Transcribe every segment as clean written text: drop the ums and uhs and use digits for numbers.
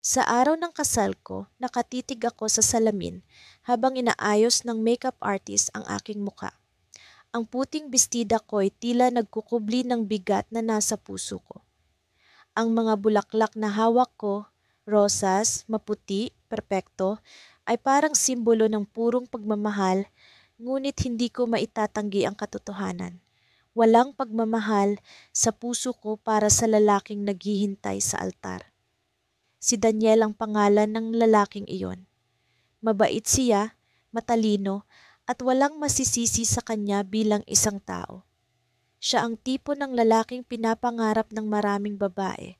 Sa araw ng kasal ko, nakatitig ako sa salamin habang inaayos ng makeup artist ang aking muka. Ang puting bestida ko'y tila nagkukubli ng bigat na nasa puso ko. Ang mga bulaklak na hawak ko, rosas, maputi, perpekto, ay parang simbolo ng purong pagmamahal, ngunit hindi ko maitatanggi ang katotohanan. Walang pagmamahal sa puso ko para sa lalaking naghihintay sa altar. Si Daniel ang pangalan ng lalaking iyon. Mabait siya, matalino, at walang masisisi sa kanya bilang isang tao. Siya ang tipo ng lalaking pinapangarap ng maraming babae.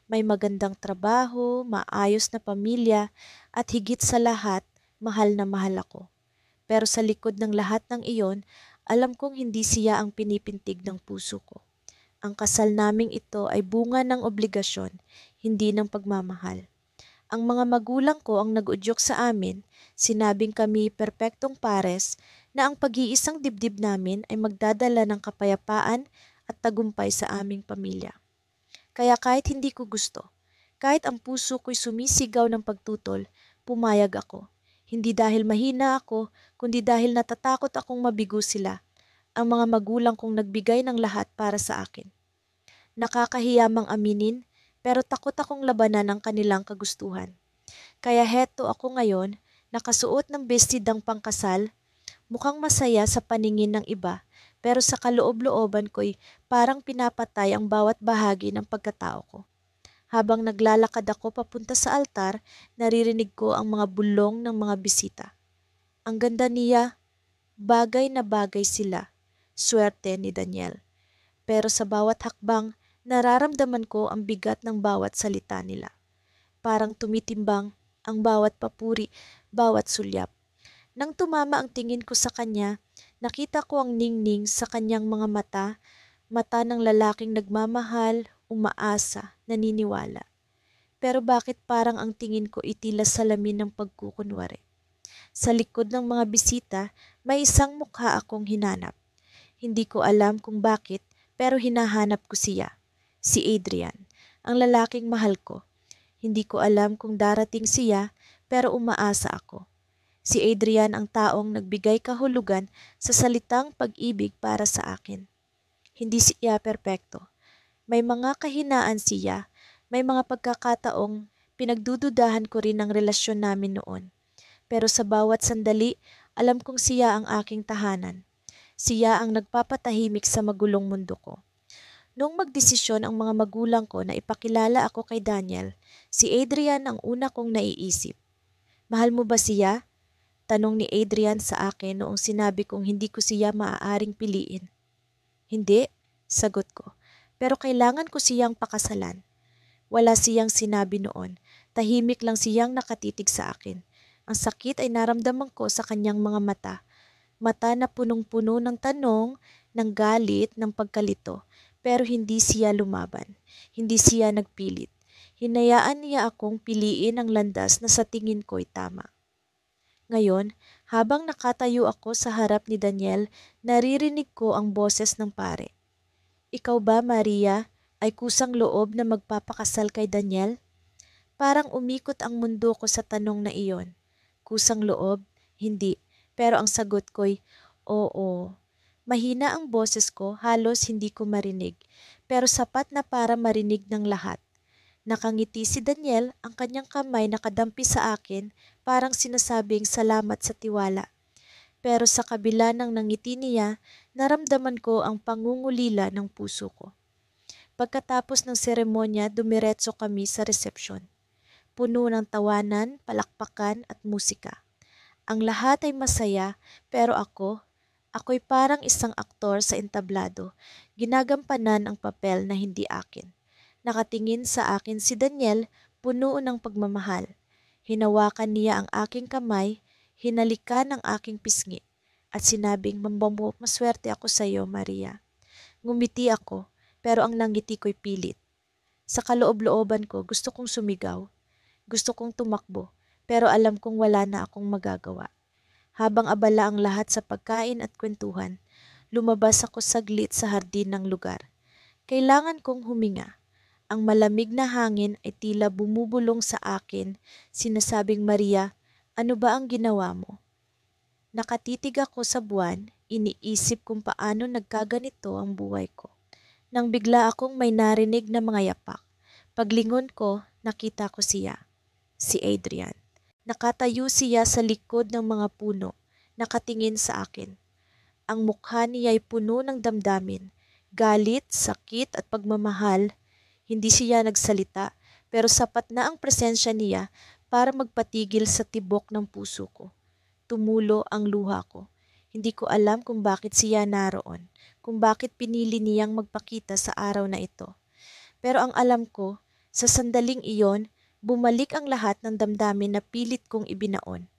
May magandang trabaho, maayos na pamilya, at higit sa lahat, mahal na mahal ako. Pero sa likod ng lahat ng iyon, alam kong hindi siya ang pinipintig ng puso ko. Ang kasal naming ito ay bunga ng obligasyon, hindi ng pagmamahal. Ang mga magulang ko ang nag-udyok sa amin, sinabing kami perpektong pares na ang pag-iisang dibdib namin ay magdadala ng kapayapaan at tagumpay sa aming pamilya. Kaya kahit hindi ko gusto, kahit ang puso ko'y sumisigaw ng pagtutol, pumayag ako. Hindi dahil mahina ako, kundi dahil natatakot akong mabigo sila, ang mga magulang kong nagbigay ng lahat para sa akin. Nakakahiya mang aminin, pero takot akong labanan ang kanilang kagustuhan. Kaya heto ako ngayon, nakasuot ng bestidang pangkasal, mukhang masaya sa paningin ng iba, pero sa kaloob-looban ko'y parang pinapatay ang bawat bahagi ng pagkatao ko. Habang naglalakad ako papunta sa altar, naririnig ko ang mga bulong ng mga bisita. Ang ganda niya, bagay na bagay sila, swerte ni Daniel. Pero sa bawat hakbang, nararamdaman ko ang bigat ng bawat salita nila. Parang tumitimbang ang bawat papuri, bawat sulyap. Nang tumama ang tingin ko sa kanya, nakita ko ang ningning sa kanyang mga mata, mata ng lalaking nagmamahal, umaasa, naniniwala. Pero bakit parang ang tingin ko itila salamin ng pagkukunwari? Sa likod ng mga bisita, may isang mukha akong hinanap. Hindi ko alam kung bakit, pero hinahanap ko siya. Si Adrian, ang lalaking mahal ko. Hindi ko alam kung darating siya, pero umaasa ako. Si Adrian ang taong nagbigay kahulugan sa salitang pag-ibig para sa akin. Hindi siya perpekto. May mga kahinaan siya, may mga pagkakataong pinagdududahan ko rin ang relasyon namin noon. Pero sa bawat sandali, alam kong siya ang aking tahanan. Siya ang nagpapatahimik sa magulong mundo ko. Noong magdesisyon ang mga magulang ko na ipakilala ako kay Daniel, si Adrian ang una kong naiisip. Mahal mo ba siya? Tanong ni Adrian sa akin noong sinabi kong hindi ko siya maaaring piliin. Hindi, sagot ko. Pero kailangan ko siyang pakasalan. Wala siyang sinabi noon. Tahimik lang siyang nakatitig sa akin. Ang sakit ay naramdaman ko sa kanyang mga mata. Mata na punong-puno ng tanong, ng galit, ng pagkalito. Pero hindi siya lumaban. Hindi siya nagpilit. Hinayaan niya akong piliin ang landas na sa tingin ko'y tama. Ngayon, habang nakatayo ako sa harap ni Daniel, naririnig ko ang boses ng pare. Ikaw ba, Maria, ay kusang loob na magpapakasal kay Daniel? Parang umikot ang mundo ko sa tanong na iyon. Kusang loob? Hindi. Pero ang sagot ko'y, oo. Mahina ang boses ko, halos hindi ko marinig. Pero sapat na para marinig ng lahat. Nakangiti si Daniel, ang kanyang kamay nakadampi sa akin, parang sinasabing salamat sa tiwala. Pero sa kabila ng nangiti niya, naramdaman ko ang pangungulila ng puso ko. Pagkatapos ng seremonya, dumiretso kami sa resepsyon. Puno ng tawanan, palakpakan at musika. Ang lahat ay masaya, pero ako'y parang isang aktor sa entablado, ginagampanan ang papel na hindi akin. Nakatingin sa akin si Daniel, puno ng pagmamahal. Hinawakan niya ang aking kamay, hinalikan ang aking pisngi, at sinabing, maswerte ako sa iyo, Maria. Ngumiti ako, pero ang nangiti ko'y pilit. Sa kaloob-looban ko, gusto kong sumigaw. Gusto kong tumakbo, pero alam kong wala na akong magagawa. Habang abala ang lahat sa pagkain at kwentuhan, lumabas ako saglit sa hardin ng lugar. Kailangan kong huminga. Ang malamig na hangin ay tila bumubulong sa akin, sinasabing, Maria, ano ba ang ginawa mo? Nakatitig ako sa buwan, iniisip kung paano nagkaganito ang buhay ko. Nang bigla akong may narinig na mga yapak. Paglingon ko, nakita ko siya, si Adrian. Nakatayo siya sa likod ng mga puno, nakatingin sa akin. Ang mukha niya ay puno ng damdamin, galit, sakit at pagmamahal. Hindi siya nagsalita, pero sapat na ang presensya niya para magpatigil sa tibok ng puso ko. Tumulo ang luha ko. Hindi ko alam kung bakit siya naroon, kung bakit pinili niyang magpakita sa araw na ito. Pero ang alam ko, sa sandaling iyon, bumalik ang lahat ng damdamin na pilit kong ibinaon.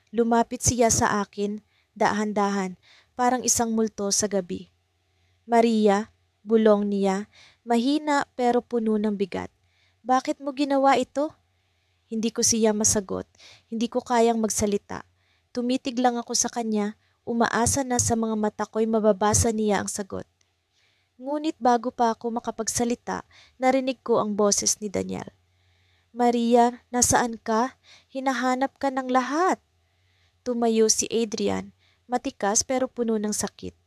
Lumapit siya sa akin, dahan-dahan, parang isang multo sa gabi. Maria, bulong niya, mahina pero puno ng bigat. Bakit mo ginawa ito? Hindi ko siya masagot, hindi ko kayang magsalita. Tumitig lang ako sa kanya, umaasa na sa mga mata ko'y mababasa niya ang sagot. Ngunit bago pa ako makapagsalita, narinig ko ang boses ni Daniel. Maria, nasaan ka? Hinahanap ka ng lahat. Tumayo si Adrian, matikas pero puno ng sakit.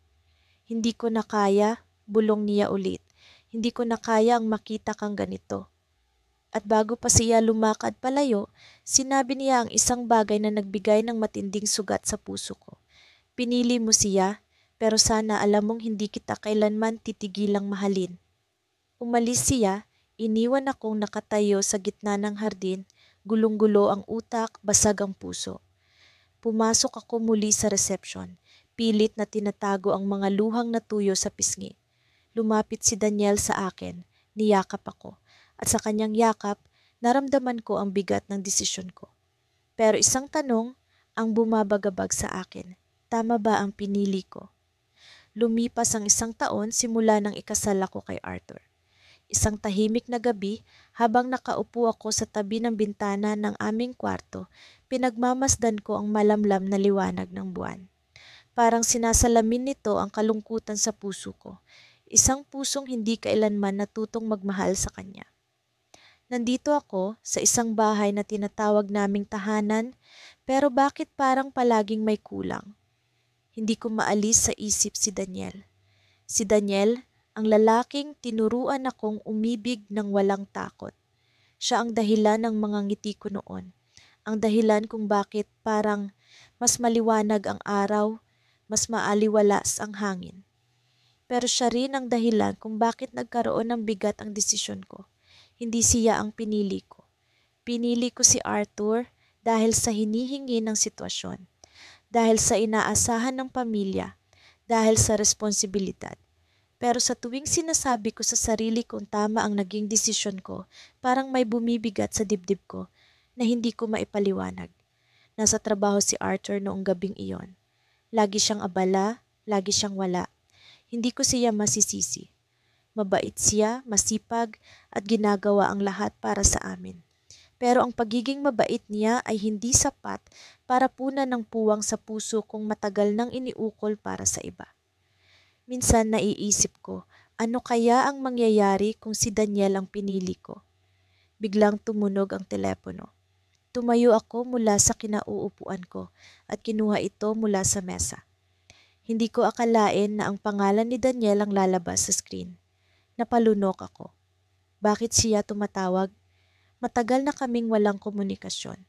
Hindi ko na kaya, bulong niya ulit. Hindi ko na kaya ang makita kang ganito. At bago pa siya lumakad palayo, sinabi niya ang isang bagay na nagbigay ng matinding sugat sa puso ko. Pinili mo siya, pero sana alam mong hindi kita kailanman titigilang mahalin. Umalis siya, iniwan akong nakatayo sa gitna ng hardin, gulong-gulo ang utak, basag ang puso. Pumasok ako muli sa reception, pilit na tinatago ang mga luhang natuyo sa pisngi. Lumapit si Daniel sa akin, niyakap ako. At sa kanyang yakap, naramdaman ko ang bigat ng desisyon ko. Pero isang tanong ang bumabagabag sa akin. Tama ba ang pinili ko? Lumipas ang 1 taon simula nang ikasal ako kay Arthur. Isang tahimik na gabi, habang nakaupo ako sa tabi ng bintana ng aming kwarto, pinagmamasdan ko ang malamlam na liwanag ng buwan. Parang sinasalamin nito ang kalungkutan sa puso ko. Isang pusong hindi kailanman natutong magmahal sa kanya. Nandito ako sa isang bahay na tinatawag naming tahanan, pero bakit parang palaging may kulang? Hindi ko maalis sa isip si Daniel. Si Daniel, ang lalaking tinuruan akong umibig ng walang takot. Siya ang dahilan ng mga ngiti ko noon. Ang dahilan kung bakit parang mas maliwanag ang araw, mas maaliwalas ang hangin. Pero siya rin ang dahilan kung bakit nagkaroon ng bigat ang desisyon ko. Hindi siya ang pinili ko. Pinili ko si Arthur dahil sa hinihingi ng sitwasyon, dahil sa inaasahan ng pamilya, dahil sa responsibilidad. Pero sa tuwing sinasabi ko sa sarili kung tama ang naging desisyon ko, parang may bumibigat sa dibdib ko na hindi ko maipaliwanag. Nasa trabaho si Arthur noong gabing iyon. Lagi siyang abala, lagi siyang wala. Hindi ko siya masisisi. Mabait siya, masipag, at ginagawa ang lahat para sa amin. Pero ang pagiging mabait niya ay hindi sapat para punan ng puwang sa puso kung matagal nang iniukol para sa iba. Minsan naiisip ko, ano kaya ang mangyayari kung si Daniel ang pinili ko? Biglang tumunog ang telepono. Tumayo ako mula sa kinauupuan ko at kinuha ito mula sa mesa. Hindi ko akalain na ang pangalan ni Daniel ang lalabas sa screen. Napalunok ako. Bakit siya tumatawag? Matagal na kaming walang komunikasyon.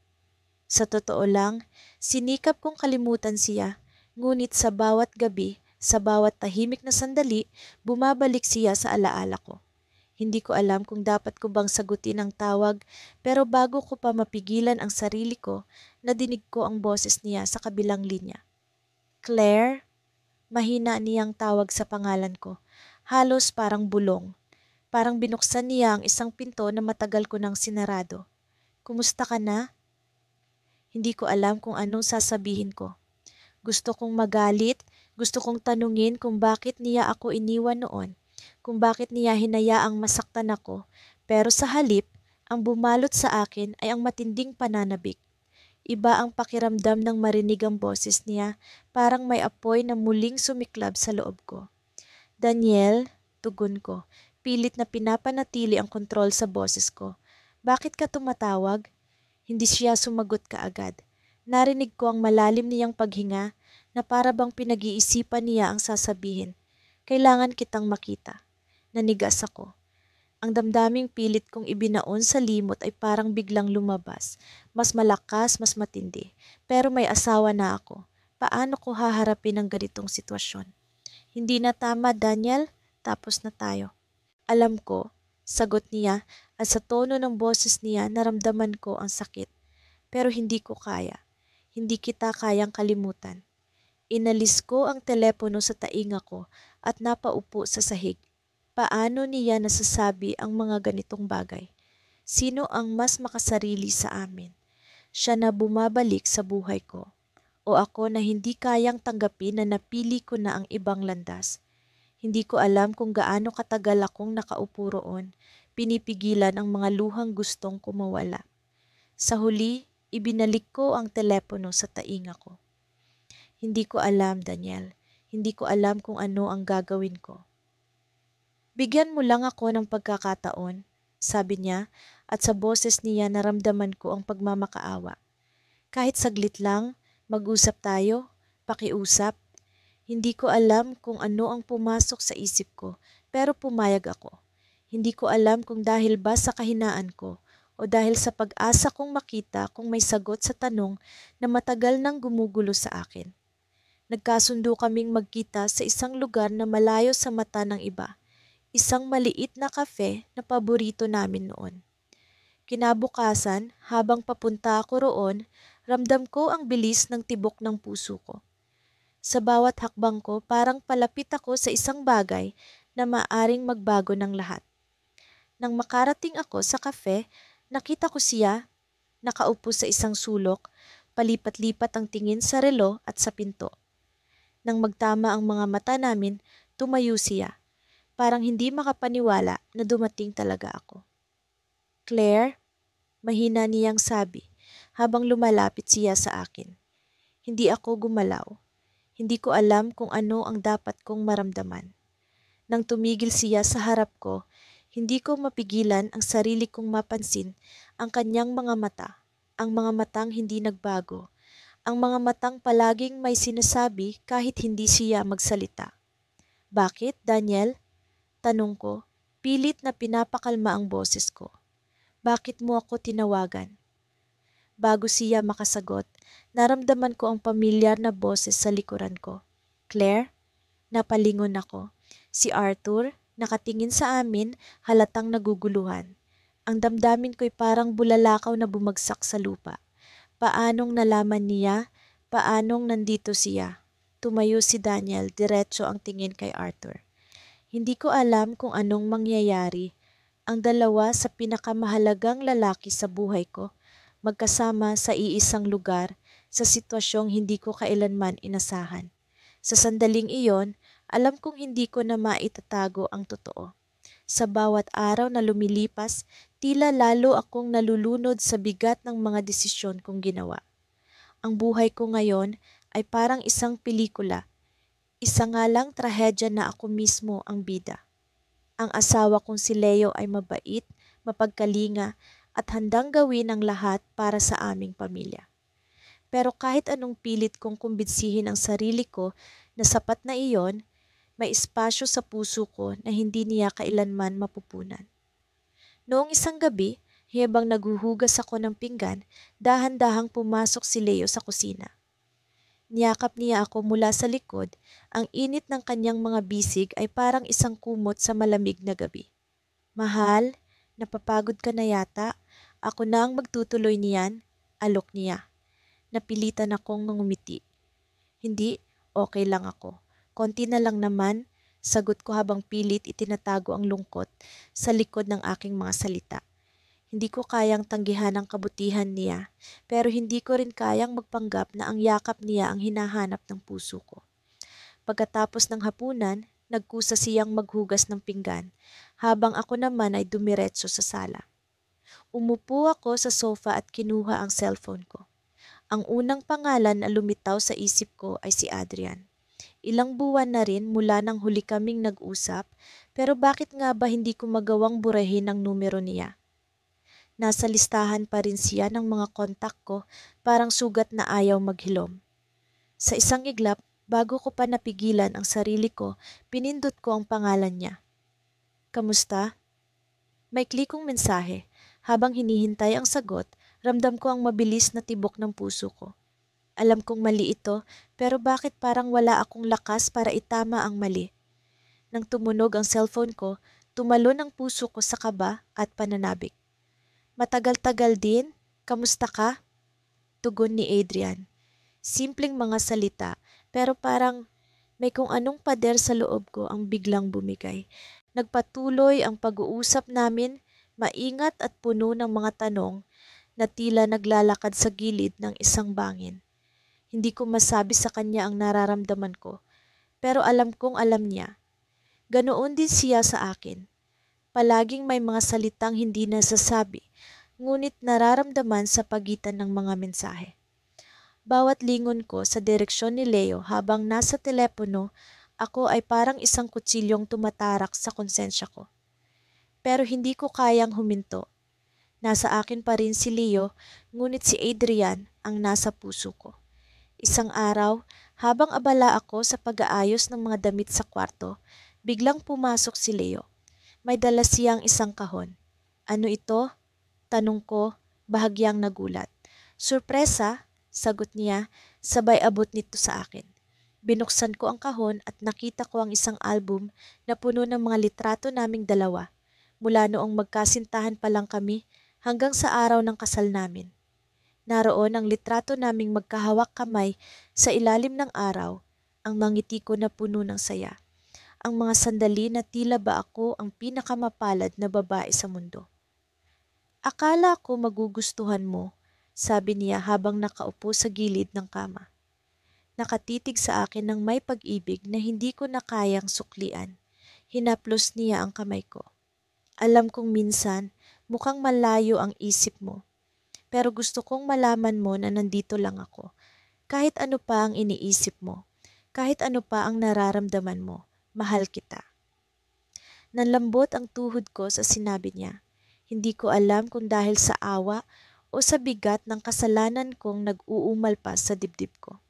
Sa totoo lang, sinikap kong kalimutan siya, ngunit sa bawat gabi, sa bawat tahimik na sandali, bumabalik siya sa alaala ko. Hindi ko alam kung dapat ko bang sagutin ang tawag, pero bago ko pa mapigilan ang sarili ko, nadinig ko ang boses niya sa kabilang linya. Claire? Mahina niyang tawag sa pangalan ko. Halos parang bulong. Parang binuksan niya ang isang pinto na matagal ko nang sinarado. Kumusta ka na? Hindi ko alam kung anong sasabihin ko. Gusto kong magalit, gusto kong tanungin kung bakit niya ako iniwan noon, kung bakit niya hinayaang masaktan ako, pero sa halip, ang bumalot sa akin ay ang matinding pananabik. Iba ang pakiramdam ng marinig ang boses niya, parang may apoy na muling sumiklab sa loob ko. Daniel, tugon ko, pilit na pinapanatili ang kontrol sa boses ko. Bakit ka tumatawag? Hindi siya sumagot kaagad. Narinig ko ang malalim niyang paghinga na para bang pinag-iisipan niya ang sasabihin. Kailangan kitang makita. Nanigas ako. Ang damdaming pilit kong ibinaon sa limot ay parang biglang lumabas. Mas malakas, mas matindi. Pero may asawa na ako. Paano ko haharapin ang ganitong sitwasyon? Hindi na tama, Daniel. Tapos na tayo. Alam ko, sagot niya at sa tono ng boses niya naramdaman ko ang sakit. Pero hindi ko kaya. Hindi kita kayang kalimutan. Inalis ko ang telepono sa tainga ko at napaupo sa sahig. Paano niya nasasabi ang mga ganitong bagay? Sino ang mas makasarili sa amin? Siya na bumabalik sa buhay ko. O ako na hindi kayang tanggapin na napili ko na ang ibang landas. Hindi ko alam kung gaano katagal akong nakaupo roon, pinipigilan ang mga luhang gustong kumawala. Sa huli, ibinalik ko ang telepono sa tainga ko. Hindi ko alam, Daniel. Hindi ko alam kung ano ang gagawin ko. Bigyan mo lang ako ng pagkakataon, sabi niya, at sa boses niya naramdaman ko ang pagmamakaawa. Kahit saglit lang, mag-usap tayo, pakiusap. Hindi ko alam kung ano ang pumasok sa isip ko, pero pumayag ako. Hindi ko alam kung dahil ba sa kahinaan ko o dahil sa pag-asa kong makita kung may sagot sa tanong na matagal nang gumugulo sa akin. Nagkasundo kaming magkita sa isang lugar na malayo sa mata ng iba, isang maliit na kafe na paborito namin noon. Kinabukasan, habang papunta ako roon, ramdam ko ang bilis ng tibok ng puso ko. Sa bawat hakbang ko, parang palapit ako sa isang bagay na maaring magbago ng lahat. Nang makarating ako sa kafe, nakita ko siya, nakaupo sa isang sulok, palipat-lipat ang tingin sa relo at sa pinto. Nang magtama ang mga mata namin, tumayo siya. Parang hindi makapaniwala na dumating talaga ako. Claire, mahina niyang sabi habang lumalapit siya sa akin. Hindi ako gumalaw. Hindi ko alam kung ano ang dapat kong maramdaman. Nang tumigil siya sa harap ko, hindi ko mapigilan ang sarili kong mapansin ang kanyang mga mata, ang mga matang hindi nagbago, ang mga matang palaging may sinasabi kahit hindi siya magsalita. Bakit, Daniel? Tanong ko, pilit na pinapakalma ang boses ko. Bakit mo ako tinawagan? Bago siya makasagot, naramdaman ko ang pamilyar na boses sa likuran ko. Claire? Napalingon ako. Si Arthur, nakatingin sa amin, halatang naguguluhan. Ang damdamin ko'y parang bulalakaw na bumagsak sa lupa. Paanong nalaman niya? Paanong nandito siya? Tumayo si Daniel, diretso ang tingin kay Arthur. Hindi ko alam kung anong mangyayari. Ang dalawa sa pinakamahalagang lalaki sa buhay ko, magkasama sa iisang lugar, sa sitwasyong hindi ko kailanman inasahan. Sa sandaling iyon, alam kong hindi ko na maitatago ang totoo. Sa bawat araw na lumilipas, tila lalo akong nalulunod sa bigat ng mga desisyon kong ginawa. Ang buhay ko ngayon ay parang isang pelikula. Isa nga lang trahedya na ako mismo ang bida. Ang asawa kong si Leo ay mabait, mapagkalinga at handang gawin ang lahat para sa aming pamilya. Pero kahit anong pilit kong kumbinsihin ang sarili ko na sapat na iyon, may espasyo sa puso ko na hindi niya kailanman mapupunan. Noong isang gabi, habang naghuhugas ako ng pinggan, dahan-dahang pumasok si Leo sa kusina. Niyakap niya ako mula sa likod, ang init ng kanyang mga bisig ay parang isang kumot sa malamig na gabi. Mahal, napapagod ka na yata, ako na ang magtutuloy niyan, alok niya. Napilitan akong ngumiti. Hindi, okay lang ako. Konti na lang naman, sagot ko habang pilit itinatago ang lungkot sa likod ng aking mga salita. Hindi ko kayang tanggihan ang kabutihan niya, pero hindi ko rin kayang magpanggap na ang yakap niya ang hinahanap ng puso ko. Pagkatapos ng hapunan, nagkusa siyang maghugas ng pinggan, habang ako naman ay dumiretso sa sala. Umupo ako sa sofa at kinuha ang cellphone ko. Ang unang pangalan na lumitaw sa isip ko ay si Adrian. Ilang buwan na rin mula nang huli kaming nag-usap, Pero bakit nga ba hindi ko magawang burahin ang numero niya? Nasa listahan pa rin siya ng mga kontak ko, parang sugat na ayaw maghilom. Sa isang iglap, bago ko pa napigilan ang sarili ko, pinindot ko ang pangalan niya. Kamusta? May klikong mensahe. Habang hinihintay ang sagot, ramdam ko ang mabilis na tibok ng puso ko. Alam kong mali ito, pero bakit parang wala akong lakas para itama ang mali? Nang tumunog ang cellphone ko, tumalon ang puso ko sa kaba at pananabik. Matagal-tagal din, kamusta ka? Tugon ni Adrian. Simpleng mga salita, pero parang may kung anong pader sa loob ko ang biglang bumigay. Nagpatuloy ang pag-uusap namin, maingat at puno ng mga tanong na tila naglalakad sa gilid ng isang bangin. Hindi ko masabi sa kanya ang nararamdaman ko, pero alam kong alam niya. Ganoon din siya sa akin. Palaging may mga salitang hindi nasasabi, ngunit nararamdaman sa pagitan ng mga mensahe. Bawat lingon ko sa direksyon ni Leo habang nasa telepono, ako ay parang isang kutsilyong tumatarak sa konsensya ko. Pero hindi ko kayang huminto. Nasa akin pa rin si Leo, ngunit si Adrian ang nasa puso ko. Isang araw, habang abala ako sa pag-aayos ng mga damit sa kwarto, biglang pumasok si Leo. May dala siyang isang kahon. Ano ito? Tanong ko, bahagyang nagulat. Surpresa, sagot niya, sabay abot nito sa akin. Binuksan ko ang kahon at nakita ko ang isang album na puno ng mga litrato naming dalawa, mula noong magkasintahan pa lang kami hanggang sa araw ng kasal namin. Naroon ang litrato naming magkahawak kamay sa ilalim ng araw, ang mangiti ko na puno ng saya. Ang mga sandali na tila ba ako ang pinakamapalad na babae sa mundo. Akala ko magugustuhan mo, sabi niya habang nakaupo sa gilid ng kama. Nakatitig sa akin ng may pag-ibig na hindi ko na kayang suklian. Hinaplos niya ang kamay ko. Alam kong minsan, mukhang malayo ang isip mo. Pero gusto kong malaman mo na nandito lang ako. Kahit ano pa ang iniisip mo, kahit ano pa ang nararamdaman mo, mahal kita. Nanlambot ang tuhod ko sa sinabi niya. Hindi ko alam kung dahil sa awa o sa bigat ng kasalanan kong nag-uumalpas sa dibdib ko.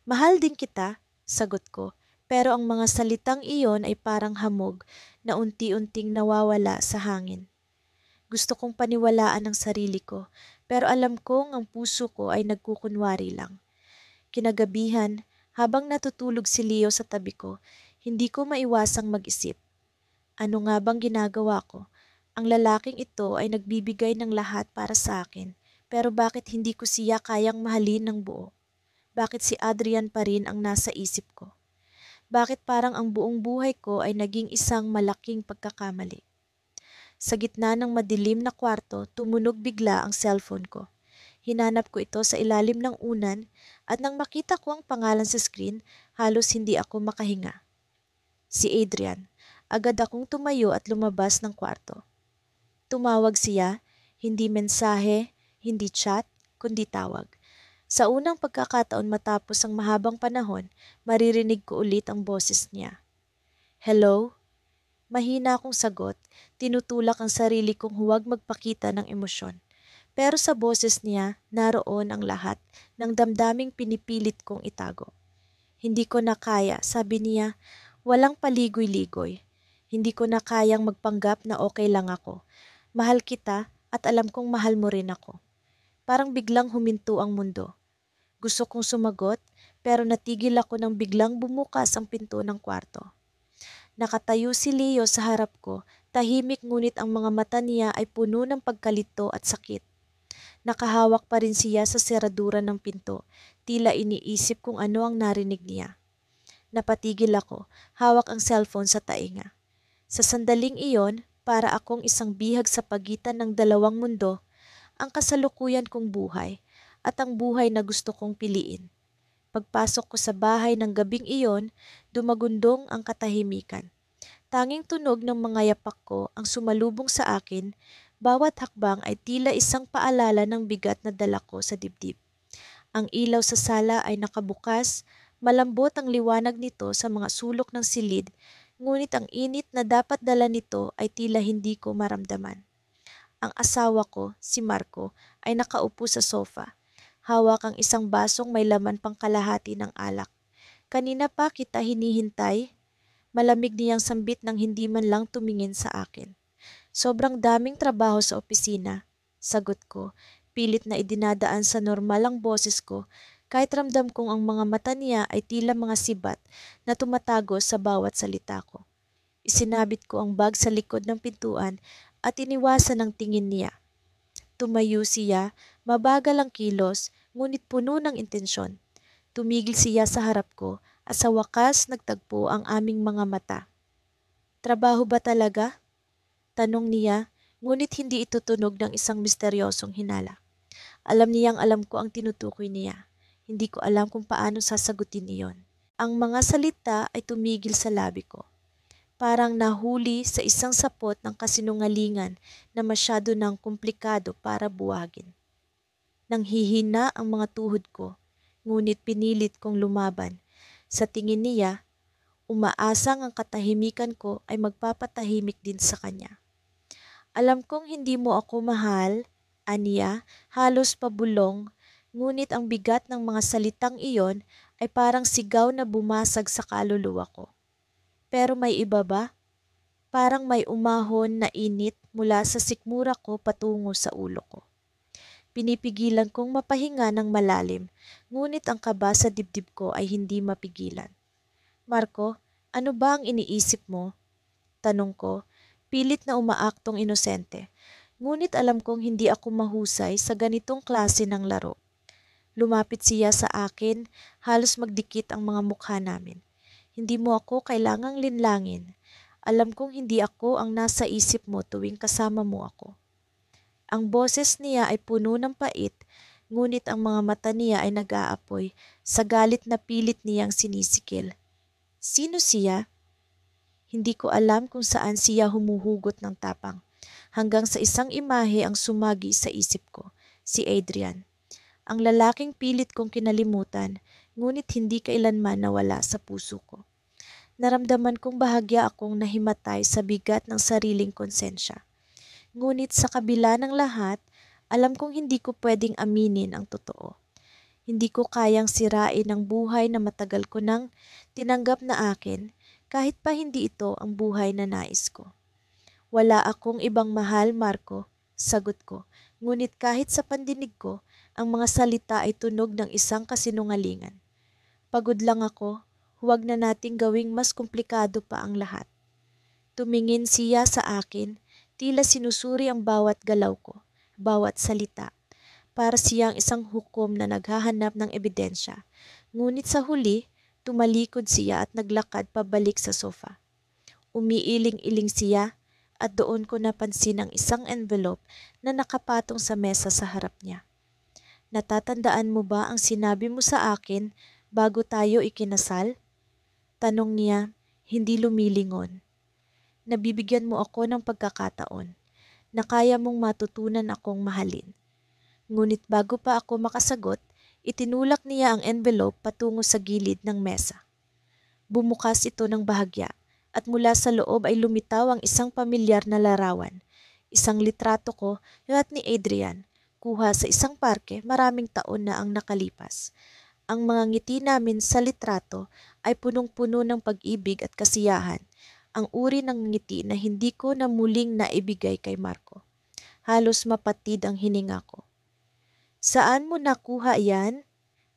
Mahal din kita, sagot ko, pero ang mga salitang iyon ay parang hamog na unti-unting nawawala sa hangin. Gusto kong paniwalaan ang sarili ko, pero alam kong ang puso ko ay nagkukunwari lang. Kinagabihan, habang natutulog si Leo sa tabi ko, hindi ko maiwasang mag-isip. Ano nga bang ginagawa ko? Ang lalaking ito ay nagbibigay ng lahat para sa akin, pero bakit hindi ko siya kayang mahalin ng buo? Bakit si Adrian pa rin ang nasa isip ko? Bakit parang ang buong buhay ko ay naging isang malaking pagkakamali? Sa gitna ng madilim na kwarto, tumunog bigla ang cellphone ko. Hinanap ko ito sa ilalim ng unan at nang makita ko ang pangalan sa screen, halos hindi ako makahinga. Si Adrian. Agad akong tumayo at lumabas ng kwarto. Tumawag siya, hindi mensahe, hindi chat, kundi tawag. Sa unang pagkakataon matapos ang mahabang panahon, maririnig ko ulit ang boses niya. Hello? Mahina akong sagot, tinutulak ang sarili kong huwag magpakita ng emosyon. Pero sa boses niya, naroon ang lahat ng damdaming pinipilit kong itago. Hindi ko na kaya, sabi niya, walang paligoy-ligoy. Hindi ko na kayang magpanggap na okay lang ako. Mahal kita at alam kong mahal mo rin ako. Parang biglang huminto ang mundo. Gusto kong sumagot, pero natigil ako nang biglang bumukas ang pinto ng kwarto. Nakatayo si Leo sa harap ko, tahimik ngunit ang mga mata niya ay puno ng pagkalito at sakit. Nakahawak pa rin siya sa seradura ng pinto, tila iniisip kung ano ang narinig niya. Napatigil ako, hawak ang cellphone sa tainga. Sa sandaling iyon, para akong isang bihag sa pagitan ng dalawang mundo, ang kasalukuyan kong buhay at ang buhay na gusto kong piliin. Pagpasok ko sa bahay ng gabing iyon, dumagundong ang katahimikan. Tanging tunog ng mga yapak ko ang sumalubong sa akin, bawat hakbang ay tila isang paalala ng bigat na dala ko sa dibdib. Ang ilaw sa sala ay nakabukas, malambot ang liwanag nito sa mga sulok ng silid, ngunit ang init na dapat dala nito ay tila hindi ko maramdaman. Ang asawa ko, si Marco, ay nakaupo sa sofa. Hawak ang isang basong may laman pang kalahati ng alak. Kanina pa kita hinihintay. Malamig niyang sambit nang hindi man lang tumingin sa akin. Sobrang daming trabaho sa opisina, sagot ko. Pilit na idinadaan sa normal ang boses ko kahit ramdam kong ang mga mata niya ay tila mga sibat na tumatago sa bawat salita ko. Isinabit ko ang bag sa likod ng pintuan at iniwasan ang tingin niya. Tumayo siya, mabagal ang kilos, ngunit puno ng intensyon. Tumigil siya sa harap ko at sa wakas nagtagpo ang aming mga mata. Trabaho ba talaga? Tanong niya, ngunit hindi ito tunog ng isang misteryosong hinala. Alam niyang alam ko ang tinutukoy niya. Hindi ko alam kung paano sasagutin iyon. Ang mga salita ay tumigil sa labi ko. Parang nahuli sa isang sapot ng kasinungalingan na masyado ng komplikado para buwagin. Nanghihina ang mga tuhod ko, ngunit pinilit kong lumaban. Sa tingin niya, umaasang ang katahimikan ko ay magpapatahimik din sa kanya. Alam kong hindi mo ako mahal, aniya, halos pabulong, ngunit ang bigat ng mga salitang iyon ay parang sigaw na bumasag sa kaluluwa ko. Pero may iba ba? Parang may umahon na init mula sa sikmura ko patungo sa ulo ko. Pinipigilan kong mapahinga ng malalim, ngunit ang kaba sa dibdib ko ay hindi mapigilan. Marco, ano ba ang iniisip mo? Tanong ko, pilit na umaaktong inosente. Ngunit alam kong hindi ako mahusay sa ganitong klase ng laro. Lumapit siya sa akin, halos magdikit ang mga mukha namin. Hindi mo ako kailangang linlangin. Alam kong hindi ako ang nasa isip mo tuwing kasama mo ako. Ang boses niya ay puno ng pait, ngunit ang mga mata niya ay nag-aapoy sa galit na pilit niyang sinisikil. Sino siya? Hindi ko alam kung saan siya humuhugot ng tapang. Hanggang sa isang imahe ang sumagi sa isip ko, si Adrian. Ang lalaking pilit kong kinalimutan, ngunit hindi kailanman nawala sa puso ko. Naramdaman kong bahagya akong nahimatay sa bigat ng sariling konsensya. Ngunit sa kabila ng lahat, alam kong hindi ko pwedeng aminin ang totoo. Hindi ko kayang sirain ang buhay na matagal ko nang tinanggap na akin kahit pa hindi ito ang buhay na nais ko. Wala akong ibang mahal, Marco, sagot ko. Ngunit kahit sa pandinig ko, ang mga salita ay tunog ng isang kasinungalingan. Pagod lang ako, huwag na nating gawing mas komplikado pa ang lahat. Tumingin siya sa akin, tila sinusuri ang bawat galaw ko, bawat salita. Para siyang isang hukom na naghahanap ng ebidensya. Ngunit sa huli, tumalikod siya at naglakad pabalik sa sofa. Umiiling-iling siya at doon ko napansin ang isang envelope na nakapatong sa mesa sa harap niya. Natatandaan mo ba ang sinabi mo sa akin bago tayo ikinasal? Tanong niya, hindi lumilingon. Nabibigyan mo ako ng pagkakataon na kaya mong matutunan akong mahalin. Ngunit bago pa ako makasagot, itinulak niya ang envelope patungo sa gilid ng mesa. Bumukas ito ng bahagya at mula sa loob ay lumitaw ang isang pamilyar na larawan. Isang litrato ko at ni Adrian, kuha sa isang parke maraming taon na ang nakalipas. Ang mga ngiti namin sa litrato ay punong-puno ng pag-ibig at kasiyahan, ang uri ng ngiti na hindi ko na muling naibigay kay Marco. Halos mapatid ang hininga ko. Saan mo nakuha yan?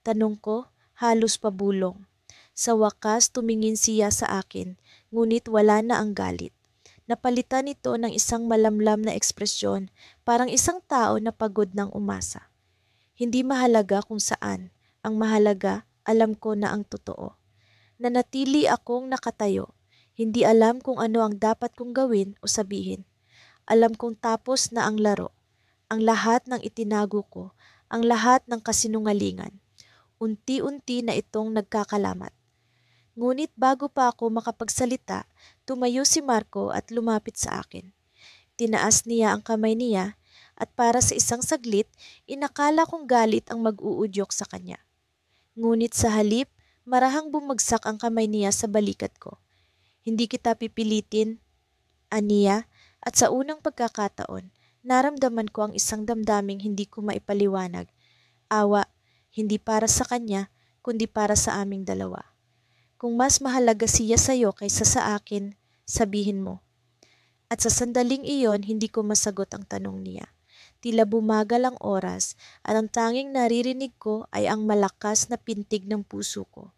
Tanong ko, halos pabulong. Sa wakas tumingin siya sa akin, ngunit wala na ang galit. Napalitan ito ng isang malamlam na ekspresyon, parang isang tao na pagod ng umasa. Hindi mahalaga kung saan, ang mahalaga, alam ko na ang totoo. Nanatili akong nakatayo, hindi alam kung ano ang dapat kong gawin o sabihin. Alam kong tapos na ang laro, ang lahat ng itinago ko, ang lahat ng kasinungalingan. Unti-unti na itong nagkakalamat. Ngunit bago pa ako makapagsalita, tumayo si Marco at lumapit sa akin. Tinaas niya ang kamay niya at para sa isang saglit, inakala kong galit ang mag-uudyok sa kanya. Ngunit sa halip, marahang bumagsak ang kamay niya sa balikat ko. Hindi kita pipilitin, aniya, at sa unang pagkakataon, naramdaman ko ang isang damdaming hindi ko maipaliwanag. Awa, hindi para sa kanya, kundi para sa aming dalawa. Kung mas mahalaga siya sa'yo kaysa sa akin, sabihin mo. At sa sandaling iyon, hindi ko masagot ang tanong niya. Tila bumagal ang oras at ang tanging naririnig ko ay ang malakas na pintig ng puso ko.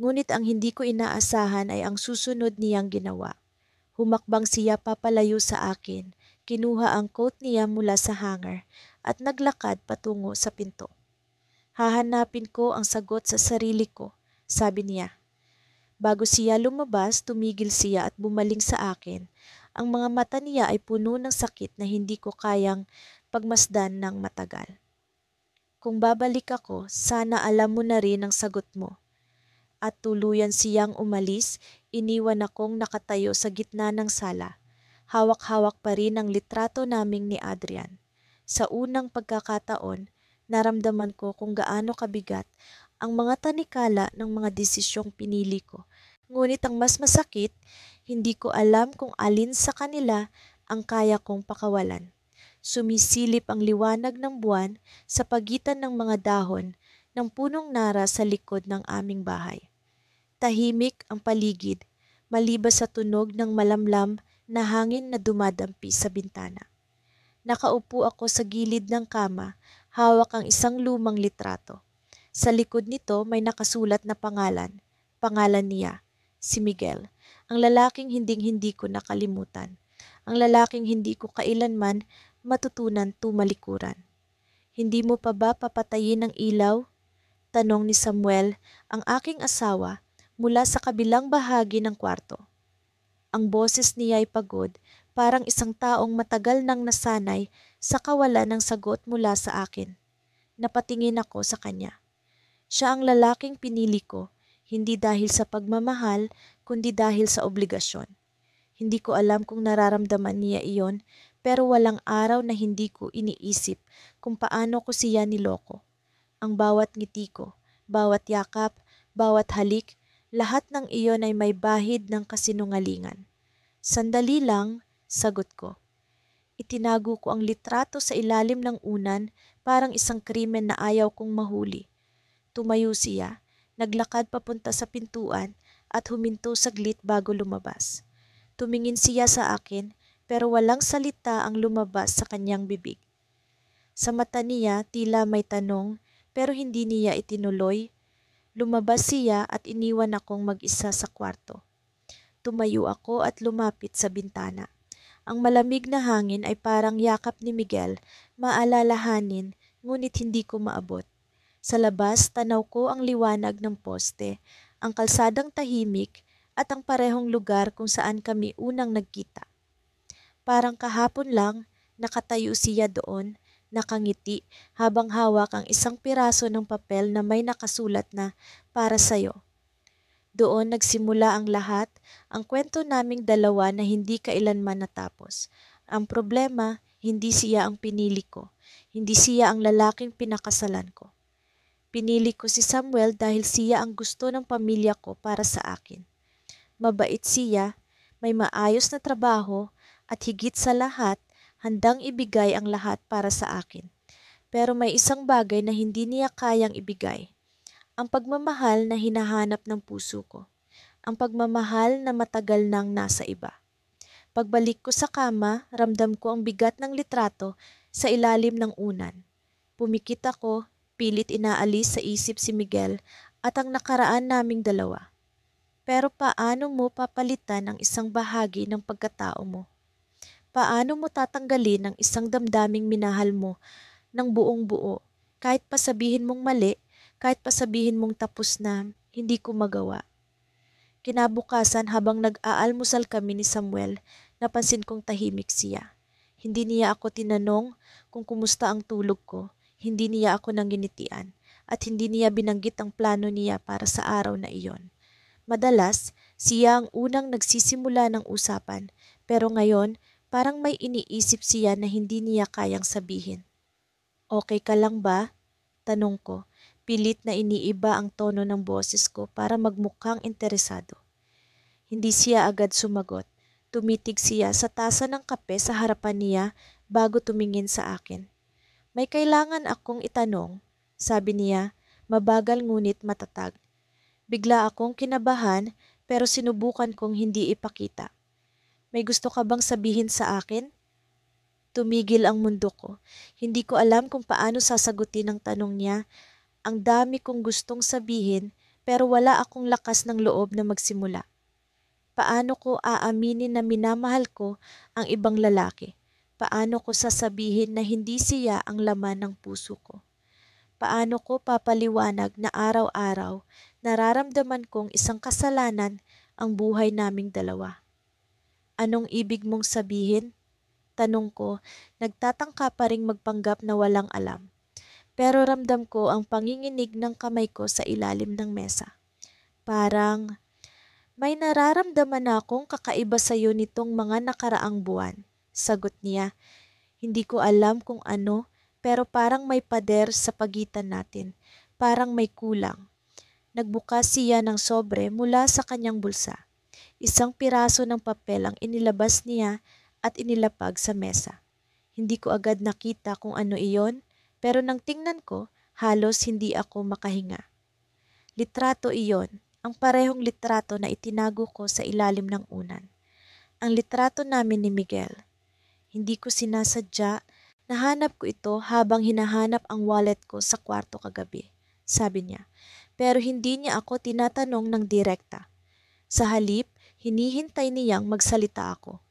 Ngunit ang hindi ko inaasahan ay ang susunod niyang ginawa. Humakbang siya papalayo sa akin, kinuha ang coat niya mula sa hanger at naglakad patungo sa pinto. Hahanapin ko ang sagot sa sarili ko, sabi niya. Bago siya lumabas, tumigil siya at bumaling sa akin. Ang mga mata niya ay puno ng sakit na hindi ko kayang pagmasdan ng matagal. Kung babalik ako, sana alam mo na rin ang sagot mo. At tuluyan siyang umalis, iniwan akong nakatayo sa gitna ng sala. Hawak-hawak pa rin ang litrato naming ni Adrian. Sa unang pagkakataon, naramdaman ko kung gaano kabigat ang mga tanikala ng mga desisyong pinili ko. Ngunit ang mas masakit, hindi ko alam kung alin sa kanila ang kaya kong pakawalan. Sumisilip ang liwanag ng buwan sa pagitan ng mga dahon ng punong nara sa likod ng aming bahay. Tahimik ang paligid, maliban sa tunog ng malamlam na hangin na dumadampi sa bintana. Nakaupo ako sa gilid ng kama, hawak ang isang lumang litrato. Sa likod nito may nakasulat na pangalan. Pangalan niya, si Miguel. Ang lalaking hinding-hindi ko nakalimutan. Ang lalaking hindi ko kailanman matutunan tumalikuran. Hindi mo pa ba papatayin ang ilaw? Tanong ni Samuel, ang aking asawa, mula sa kabilang bahagi ng kwarto. Ang boses niya ay pagod, parang isang taong matagal nang nasanay sa kawalan ng sagot mula sa akin. Napatingin ako sa kanya. Siya ang lalaking pinili ko, hindi dahil sa pagmamahal, kundi dahil sa obligasyon. Hindi ko alam kung nararamdaman niya iyon, pero walang araw na hindi ko iniisip kung paano ko siya niloko. Ang bawat ngiti ko, bawat yakap, bawat halik, lahat ng iyon ay may bahid ng kasinungalingan. Sandali lang, sagot ko. Itinago ko ang litrato sa ilalim ng unan, parang isang krimen na ayaw kong mahuli. Tumayo siya, naglakad papunta sa pintuan at huminto saglit bago lumabas. Tumingin siya sa akin, pero walang salita ang lumabas sa kanyang bibig. Sa mata niya tila may tanong, pero hindi niya itinuloy. Lumabas siya at iniwan akong mag-isa sa kwarto. Tumayo ako at lumapit sa bintana. Ang malamig na hangin ay parang yakap ni Miguel, maalalahanin, ngunit hindi ko maabot. Sa labas, tanaw ko ang liwanag ng poste, ang kalsadang tahimik, at ang parehong lugar kung saan kami unang nagkita. Parang kahapon lang, nakatayo siya doon, nakangiti, habang hawak ang isang piraso ng papel na may nakasulat na para sa'yo. Doon nagsimula ang lahat, ang kwento naming dalawa na hindi kailanman natapos. Ang problema, hindi siya ang pinili ko, hindi siya ang lalaking pinakasalan ko. Pinili ko si Samuel dahil siya ang gusto ng pamilya ko para sa akin. Mabait siya, may maayos na trabaho, at higit sa lahat, handang ibigay ang lahat para sa akin. Pero may isang bagay na hindi niya kayang ibigay. Ang pagmamahal na hinahanap ng puso ko. Ang pagmamahal na matagal nang nasa iba. Pagbalik ko sa kama, ramdam ko ang bigat ng litrato sa ilalim ng unan. Pumikit ako, pilit inaalis sa isip si Miguel at ang nakaraan naming dalawa. Pero paano mo papalitan ang isang bahagi ng pagkatao mo? Paano mo tatanggalin ang isang damdaming minahal mo ng buong buo? Kahit pa sabihin mong mali, kahit pa sabihin mong tapos na, hindi ko magawa. Kinabukasan habang nag-aalmusal kami ni Samuel, napansin kong tahimik siya. Hindi niya ako tinanong kung kumusta ang tulog ko, hindi niya ako nanginitian, at hindi niya binanggit ang plano niya para sa araw na iyon. Madalas, siya ang unang nagsisimula ng usapan, pero ngayon, parang may iniisip siya na hindi niya kayang sabihin. Okay ka lang ba? Tanong ko, pilit na iniiba ang tono ng boses ko para magmukhang interesado. Hindi siya agad sumagot. Tumitig siya sa tasa ng kape sa harapan niya bago tumingin sa akin. May kailangan akong itanong, sabi niya, mabagal ngunit matatag. Bigla akong kinabahan pero sinubukan kong hindi ipakita. May gusto ka bang sabihin sa akin? Tumigil ang mundo ko. Hindi ko alam kung paano sasagutin ang tanong niya. Ang dami kong gustong sabihin pero wala akong lakas ng loob na magsimula. Paano ko aaminin na minamahal ko ang ibang lalaki? Paano ko sasabihin na hindi siya ang laman ng puso ko? Paano ko papaliwanag na araw-araw nararamdaman kong isang kasalanan ang buhay naming dalawa? Anong ibig mong sabihin? Tanong ko, nagtatangka pa ring magpanggap na walang alam. Pero ramdam ko ang panginginig ng kamay ko sa ilalim ng mesa. Parang, may nararamdaman akong kakaiba sa iyo nitong mga nakaraang buwan. Sagot niya, hindi ko alam kung ano, pero parang may pader sa pagitan natin. Parang may kulang. Nagbukas siya ng sobre mula sa kanyang bulsa. Isang piraso ng papel ang inilabas niya at inilapag sa mesa. Hindi ko agad nakita kung ano iyon, pero nang tingnan ko, halos hindi ako makahinga. Litrato iyon, ang parehong litrato na itinago ko sa ilalim ng unan. Ang litrato namin ni Miguel. Hindi ko sinasadya, nahanap ko ito habang hinahanap ang wallet ko sa kwarto kagabi, sabi niya. Pero hindi niya ako tinatanong ng direkta. Sa halip, hinihintay niyang magsalita ako.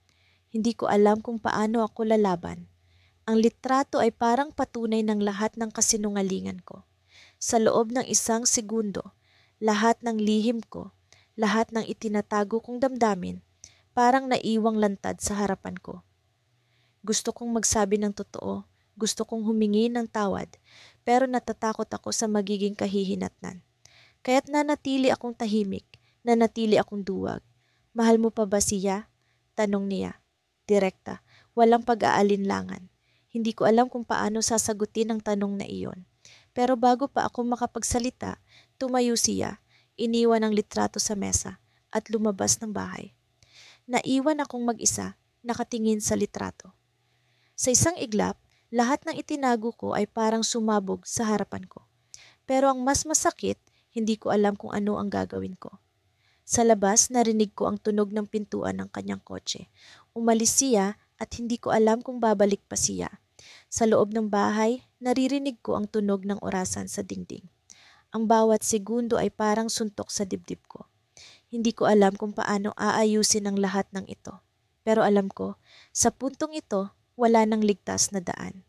Hindi ko alam kung paano ako lalaban. Ang litrato ay parang patunay ng lahat ng kasinungalingan ko. Sa loob ng isang segundo, lahat ng lihim ko, lahat ng itinatago kong damdamin, parang naiwang lantad sa harapan ko. Gusto kong magsabi ng totoo, gusto kong humingi ng tawad, pero natatakot ako sa magiging kahihinatnan. Kaya't nanatili akong tahimik, nanatili akong duwag. Mahal mo pa ba siya? Tanong niya. Direkta, walang pag-aalinlangan. Hindi ko alam kung paano sasagutin ang tanong na iyon. Pero bago pa ako makapagsalita, tumayo siya, iniwan ang litrato sa mesa, at lumabas ng bahay. Naiwan akong mag-isa, nakatingin sa litrato. Sa isang iglap, lahat ng itinago ko ay parang sumabog sa harapan ko. Pero ang mas masakit, hindi ko alam kung ano ang gagawin ko. Sa labas, narinig ko ang tunog ng pintuan ng kanyang kotse. Umalis siya at hindi ko alam kung babalik pa siya. Sa loob ng bahay, naririnig ko ang tunog ng orasan sa dingding. Ang bawat segundo ay parang suntok sa dibdib ko. Hindi ko alam kung paano aayusin ang lahat ng ito. Pero alam ko, sa puntong ito, wala nang ligtas na daan.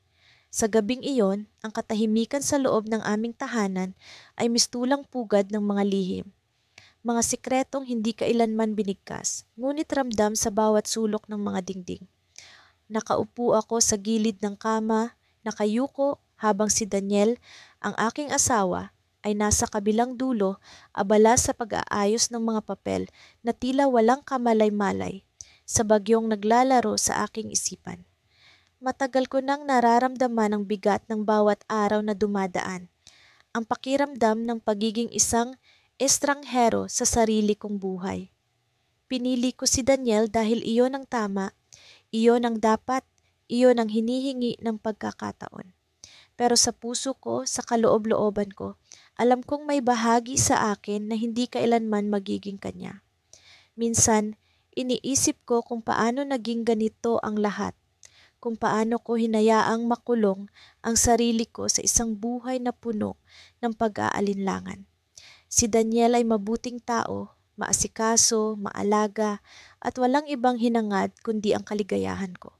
Sa gabing iyon, ang katahimikan sa loob ng aming tahanan ay mistulang pugad ng mga lihim. Mga sikretong hindi kailanman binigkas, ngunit ramdam sa bawat sulok ng mga dingding. Nakaupo ako sa gilid ng kama, nakayuko habang si Daniel, ang aking asawa, ay nasa kabilang dulo, abala sa pag-aayos ng mga papel na tila walang kamalay-malay sa bagyong naglalaro sa aking isipan. Matagal ko nang nararamdaman ang bigat ng bawat araw na dumadaan, ang pakiramdam ng pagiging isang estranghero sa sarili kong buhay. Pinili ko si Daniel dahil iyon ang tama, iyon ang dapat, iyon ang hinihingi ng pagkakataon. Pero sa puso ko, sa kaloob-looban ko, alam kong may bahagi sa akin na hindi kailanman magiging kanya. Minsan, iniisip ko kung paano naging ganito ang lahat, kung paano ko hinayaang makulong ang sarili ko sa isang buhay na puno ng pag-aalinlangan. Si Daniel ay mabuting tao, maasikaso, maalaga, at walang ibang hinangad kundi ang kaligayahan ko.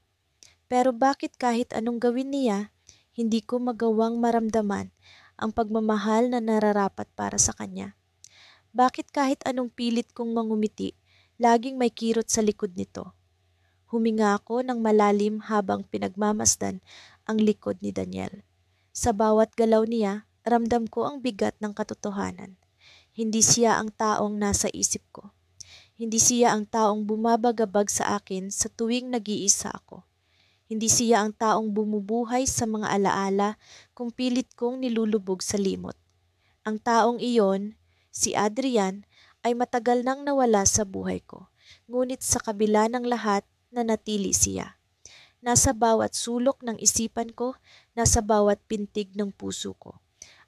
Pero bakit kahit anong gawin niya, hindi ko magawang maramdaman ang pagmamahal na nararapat para sa kanya? Bakit kahit anong pilit kong mangumiti, laging may kirot sa likod nito? Huminga ako ng malalim habang pinagmamasdan ang likod ni Daniel. Sa bawat galaw niya, ramdam ko ang bigat ng katotohanan. Hindi siya ang taong nasa isip ko. Hindi siya ang taong bumabagabag sa akin sa tuwing nag-iisa ako. Hindi siya ang taong bumubuhay sa mga alaala kung pilit kong nilulubog sa limot. Ang taong iyon, si Adrian, ay matagal nang nawala sa buhay ko. Ngunit sa kabila ng lahat, nanatili siya. Nasa bawat sulok ng isipan ko, nasa bawat pintig ng puso ko.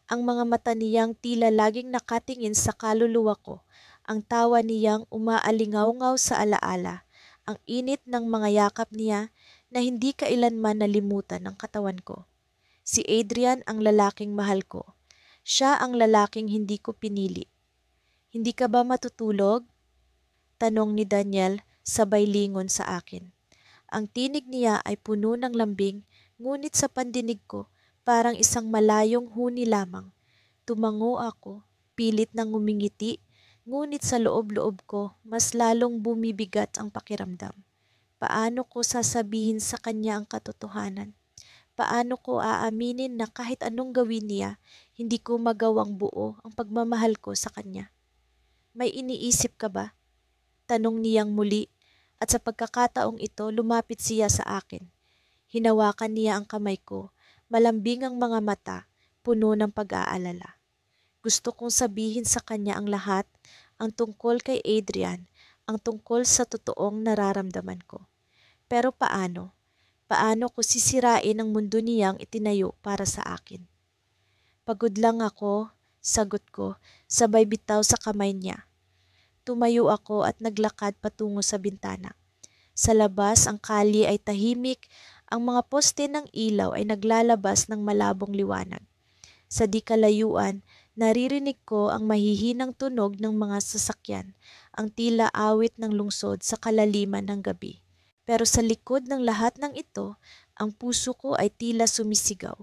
Ang mga mata niyang tila laging nakatingin sa kaluluwa ko. Ang tawa niyang umaalingaw-ngaw sa alaala. Ang init ng mga yakap niya na hindi kailanman nalimutan ng katawan ko. Si Adrian ang lalaking mahal ko. Siya ang lalaking hindi ko pinili. Hindi ka ba matutulog? Tanong ni Daniel sabay lingon sa akin. Ang tinig niya ay puno ng lambing, ngunit sa pandinig ko, parang isang malayong huni lamang. Tumango ako, pilit nang ngumingiti, ngunit sa loob-loob ko, mas lalong bumibigat ang pakiramdam. Paano ko sasabihin sa kanya ang katotohanan? Paano ko aaminin na kahit anong gawin niya, hindi ko magawang buo ang pagmamahal ko sa kanya? May iniisip ka ba? Tanong niyang muli. At sa pagkakataong ito, lumapit siya sa akin. Hinawakan niya ang kamay ko, malambing ang mga mata, puno ng pag-aalala. Gusto kong sabihin sa kanya ang lahat, ang tungkol kay Adrian, ang tungkol sa totoong nararamdaman ko. Pero paano? Paano ko sisirain ang mundo niyang itinayo para sa akin? Pagod lang ako, sagot ko, sabay bitaw sa kamay niya. Tumayo ako at naglakad patungo sa bintana. Sa labas, ang kalye ay tahimik, ang mga poste ng ilaw ay naglalabas ng malabong liwanag. Sa di kalayuan, naririnig ko ang mahihinang tunog ng mga sasakyan, ang tila awit ng lungsod sa kalaliman ng gabi. Pero sa likod ng lahat ng ito, ang puso ko ay tila sumisigaw,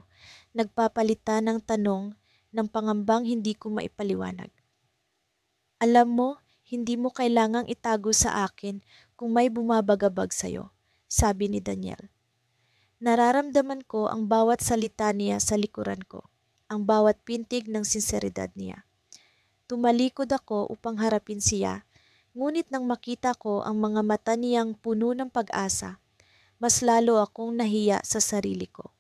nagpapalitan ng tanong ng pangambang hindi ko maipaliwanag. Alam mo, hindi mo kailangang itago sa akin kung may bumabagabag sa'yo, sabi ni Daniel. Nararamdaman ko ang bawat salita niya sa likuran ko, ang bawat pintig ng sinseridad niya. Tumalikod ako upang harapin siya, ngunit nang makita ko ang mga mata niyang puno ng pag-asa, mas lalo akong nahiya sa sarili ko.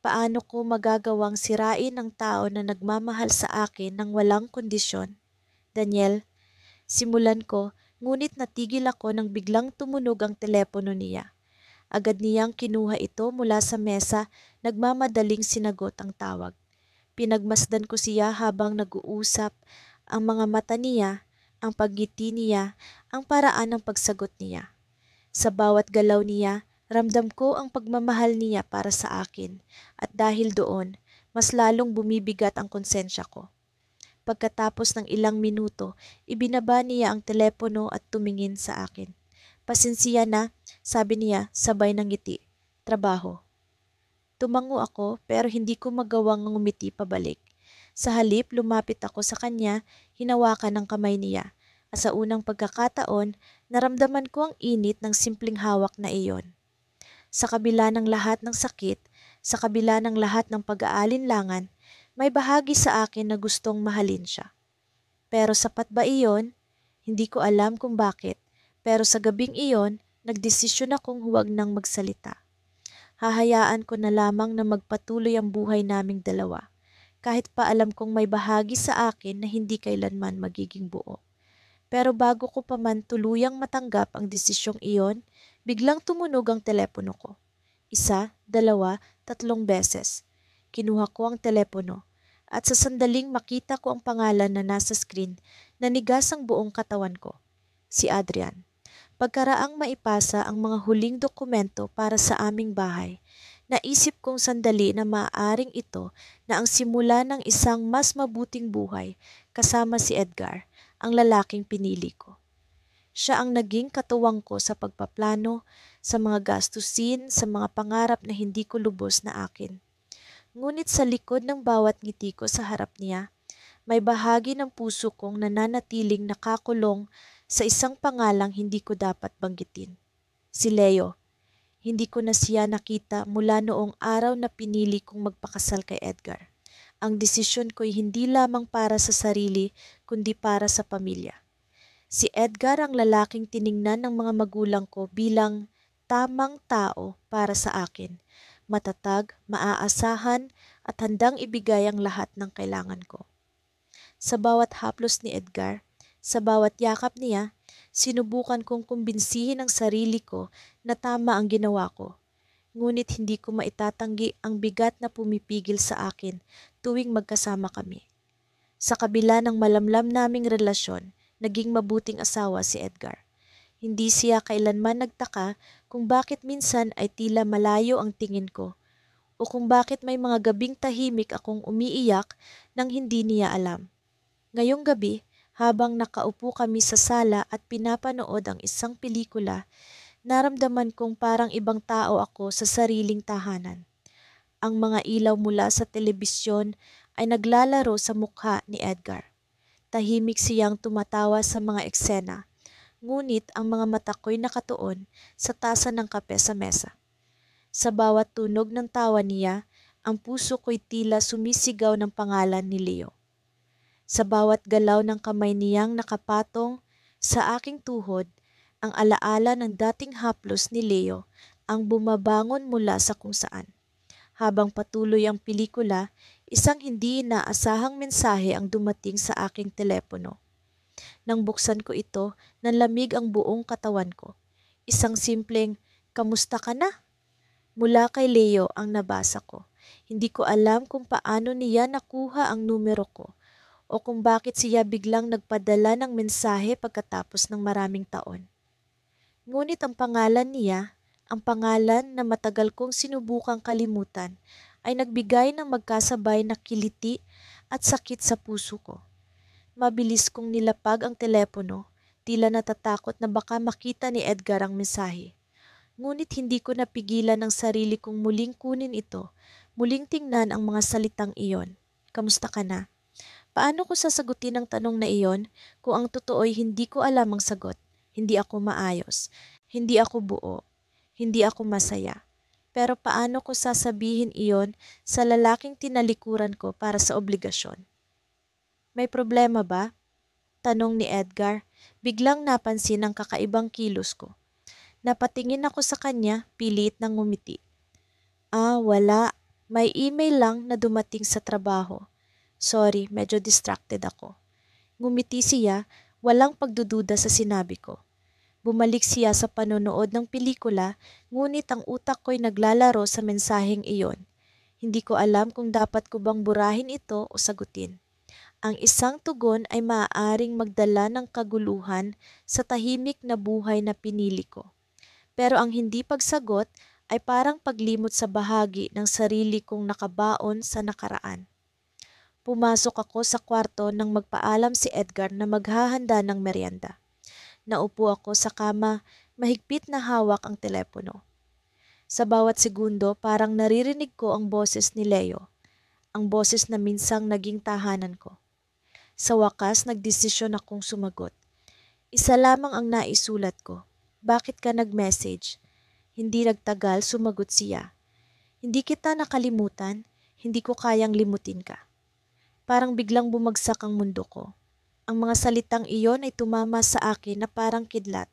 Paano ko magagawang sirain ang tao na nagmamahal sa akin ng walang kondisyon? Daniel, simulan ko, ngunit natigil ako nang biglang tumunog ang telepono niya. Agad niyang kinuha ito mula sa mesa, nagmamadaling sinagot ang tawag. Pinagmasdan ko siya habang nag-uusap, ang mga mata niya, ang paggiti niya, ang paraan ng pagsagot niya. Sa bawat galaw niya, ramdam ko ang pagmamahal niya para sa akin, at dahil doon, mas lalong bumibigat ang konsensya ko. Pagkatapos ng ilang minuto, ibinaba niya ang telepono at tumingin sa akin. Pasensya na, sabi niya sabay ng ngiti. Trabaho. Tumango ako pero hindi ko magawang ngumiti pabalik. Sa halip, lumapit ako sa kanya, hinawakan ang kamay niya. At sa unang pagkakataon, naramdaman ko ang init ng simpleng hawak na iyon. Sa kabila ng lahat ng sakit, sa kabila ng lahat ng pag-aalinlangan, may bahagi sa akin na gustong mahalin siya. Pero sapat ba iyon? Hindi ko alam kung bakit. Pero sa gabing iyon, nagdesisyon akong huwag nang magsalita. Hahayaan ko na lamang na magpatuloy ang buhay naming dalawa. Kahit pa alam kong may bahagi sa akin na hindi kailanman magiging buo. Pero bago ko pa man tuluyang matanggap ang desisyong iyon, biglang tumunog ang telepono ko. 1, 2, 3 beses. Kinuha ko ang telepono at sa sandaling makita ko ang pangalan na nasa screen, nanigas ang buong katawan ko. Si Adrian. Pagkaraang maipasa ang mga huling dokumento para sa aming bahay, naisip kong sandali na maaaring ito na ang simula ng isang mas mabuting buhay kasama si Edgar, ang lalaking pinili ko. Siya ang naging katuwang ko sa pagpaplano, sa mga gastusin, sa mga pangarap na hindi ko lubos na akin. Ngunit sa likod ng bawat ngiti ko sa harap niya, may bahagi ng puso kong nananatiling nakakulong sa isang pangalang hindi ko dapat banggitin. Si Leo. Hindi ko na siya nakita mula noong araw na pinili kong magpakasal kay Edgar. Ang desisyon ko'y hindi lamang para sa sarili, kundi para sa pamilya. Si Edgar ang lalaking tiningnan ng mga magulang ko bilang tamang tao para sa akin. Matatag, maaasahan, at handang ibigay ang lahat ng kailangan ko. Sa bawat haplos ni Edgar, Sa bawat yakap niya, sinubukan kong kumbinsihin ang sarili ko na tama ang ginawa ko. Ngunit hindi ko maitatanggi ang bigat na pumipigil sa akin tuwing magkasama kami. Sa kabila ng malamlam naming relasyon, naging mabuting asawa si Edgar. Hindi siya kailanman nagtaka kung bakit minsan ay tila malayo ang tingin ko o kung bakit may mga gabing tahimik akong umiiyak nang hindi niya alam. Ngayong gabi, habang nakaupo kami sa sala at pinapanood ang isang pelikula, naramdaman kong parang ibang tao ako sa sariling tahanan. Ang mga ilaw mula sa telebisyon ay naglalaro sa mukha ni Edgar. Tahimik siyang tumatawa sa mga eksena, ngunit ang mga mata ko'y nakatuon sa tasa ng kape sa mesa. Sa bawat tunog ng tawa niya, ang puso ko'y tila sumisigaw ng pangalan ni Leo. Sa bawat galaw ng kamay niyang nakapatong sa aking tuhod, ang alaala ng dating haplos ni Leo ang bumabangon mula sa kung saan. Habang patuloy ang pelikula, isang hindi inaasahang mensahe ang dumating sa aking telepono. Nang buksan ko ito, nanlamig ang buong katawan ko. Isang simpleng, "Kamusta ka na?" Mula kay Leo ang nabasa ko. Hindi ko alam kung paano niya nakuha ang numero ko o kung bakit siya biglang nagpadala ng mensahe pagkatapos ng maraming taon. Ngunit ang pangalan niya, ang pangalan na matagal kong sinubukang kalimutan, ay nagbigay ng magkasabay na kiliti at sakit sa puso ko. Mabilis kong nilapag ang telepono, tila natatakot na baka makita ni Edgar ang mensahe. Ngunit hindi ko napigilan ang sarili kong muling kunin ito, muling tingnan ang mga salitang iyon. "Kamusta ka na?" Paano ko sasagutin ang tanong na iyon kung ang totoo'y hindi ko alam ang sagot? Hindi ako maayos, hindi ako buo, hindi ako masaya. Pero paano ko sasabihin iyon sa lalaking tinalikuran ko para sa obligasyon? "May problema ba?" tanong ni Edgar. Biglang napansin ang kakaibang kilos ko. Napatingin ako sa kanya, pilit ng ngumiti. Wala. May email lang na dumating sa trabaho. Sorry, medyo distracted ako." Ngumiti siya, walang pagdududa sa sinabi ko. Bumalik siya sa panonood ng pelikula, ngunit ang utak ko'y naglalaro sa mensaheng iyon. Hindi ko alam kung dapat ko bang burahin ito o sagutin. Ang isang tugon ay maaaring magdala ng kaguluhan sa tahimik na buhay na pinili ko. Pero ang hindi pagsagot ay parang paglimot sa bahagi ng sarili kong nakabaon sa nakaraan. Pumasok ako sa kwarto nang magpaalam si Edgar na maghahanda ng merienda. Naupo ako sa kama, mahigpit na hawak ang telepono. Sa bawat segundo parang naririnig ko ang boses ni Leo, ang boses na minsang naging tahanan ko. Sa wakas nagdesisyon akong sumagot. Isa lamang ang naisulat ko. "Bakit ka nag-message?" Hindi nagtagal sumagot siya. "Hindi kita nakalimutan, hindi ko kayang limutin ka." Parang biglang bumagsak ang mundo ko. Ang mga salitang iyon ay tumama sa akin na parang kidlat.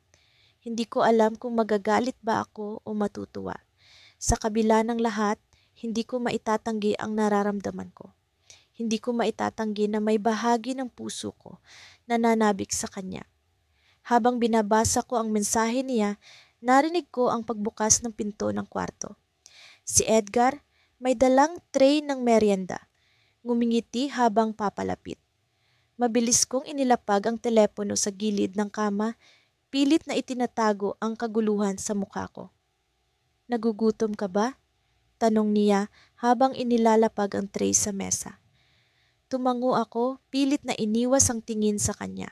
Hindi ko alam kung magagalit ba ako o matutuwa. Sa kabila ng lahat, hindi ko maitatanggi ang nararamdaman ko. Hindi ko maitatanggi na may bahagi ng puso ko na nanabik sa kanya. Habang binabasa ko ang mensahe niya, narinig ko ang pagbukas ng pinto ng kwarto. Si Edgar may dalang tray ng merienda. Ngumingiti habang papalapit. Mabilis kong inilapag ang telepono sa gilid ng kama, pilit na itinatago ang kaguluhan sa mukha ko. "Nagugutom ka ba?" tanong niya habang inilalapag ang tray sa mesa. Tumango ako, pilit na iniwas ang tingin sa kanya.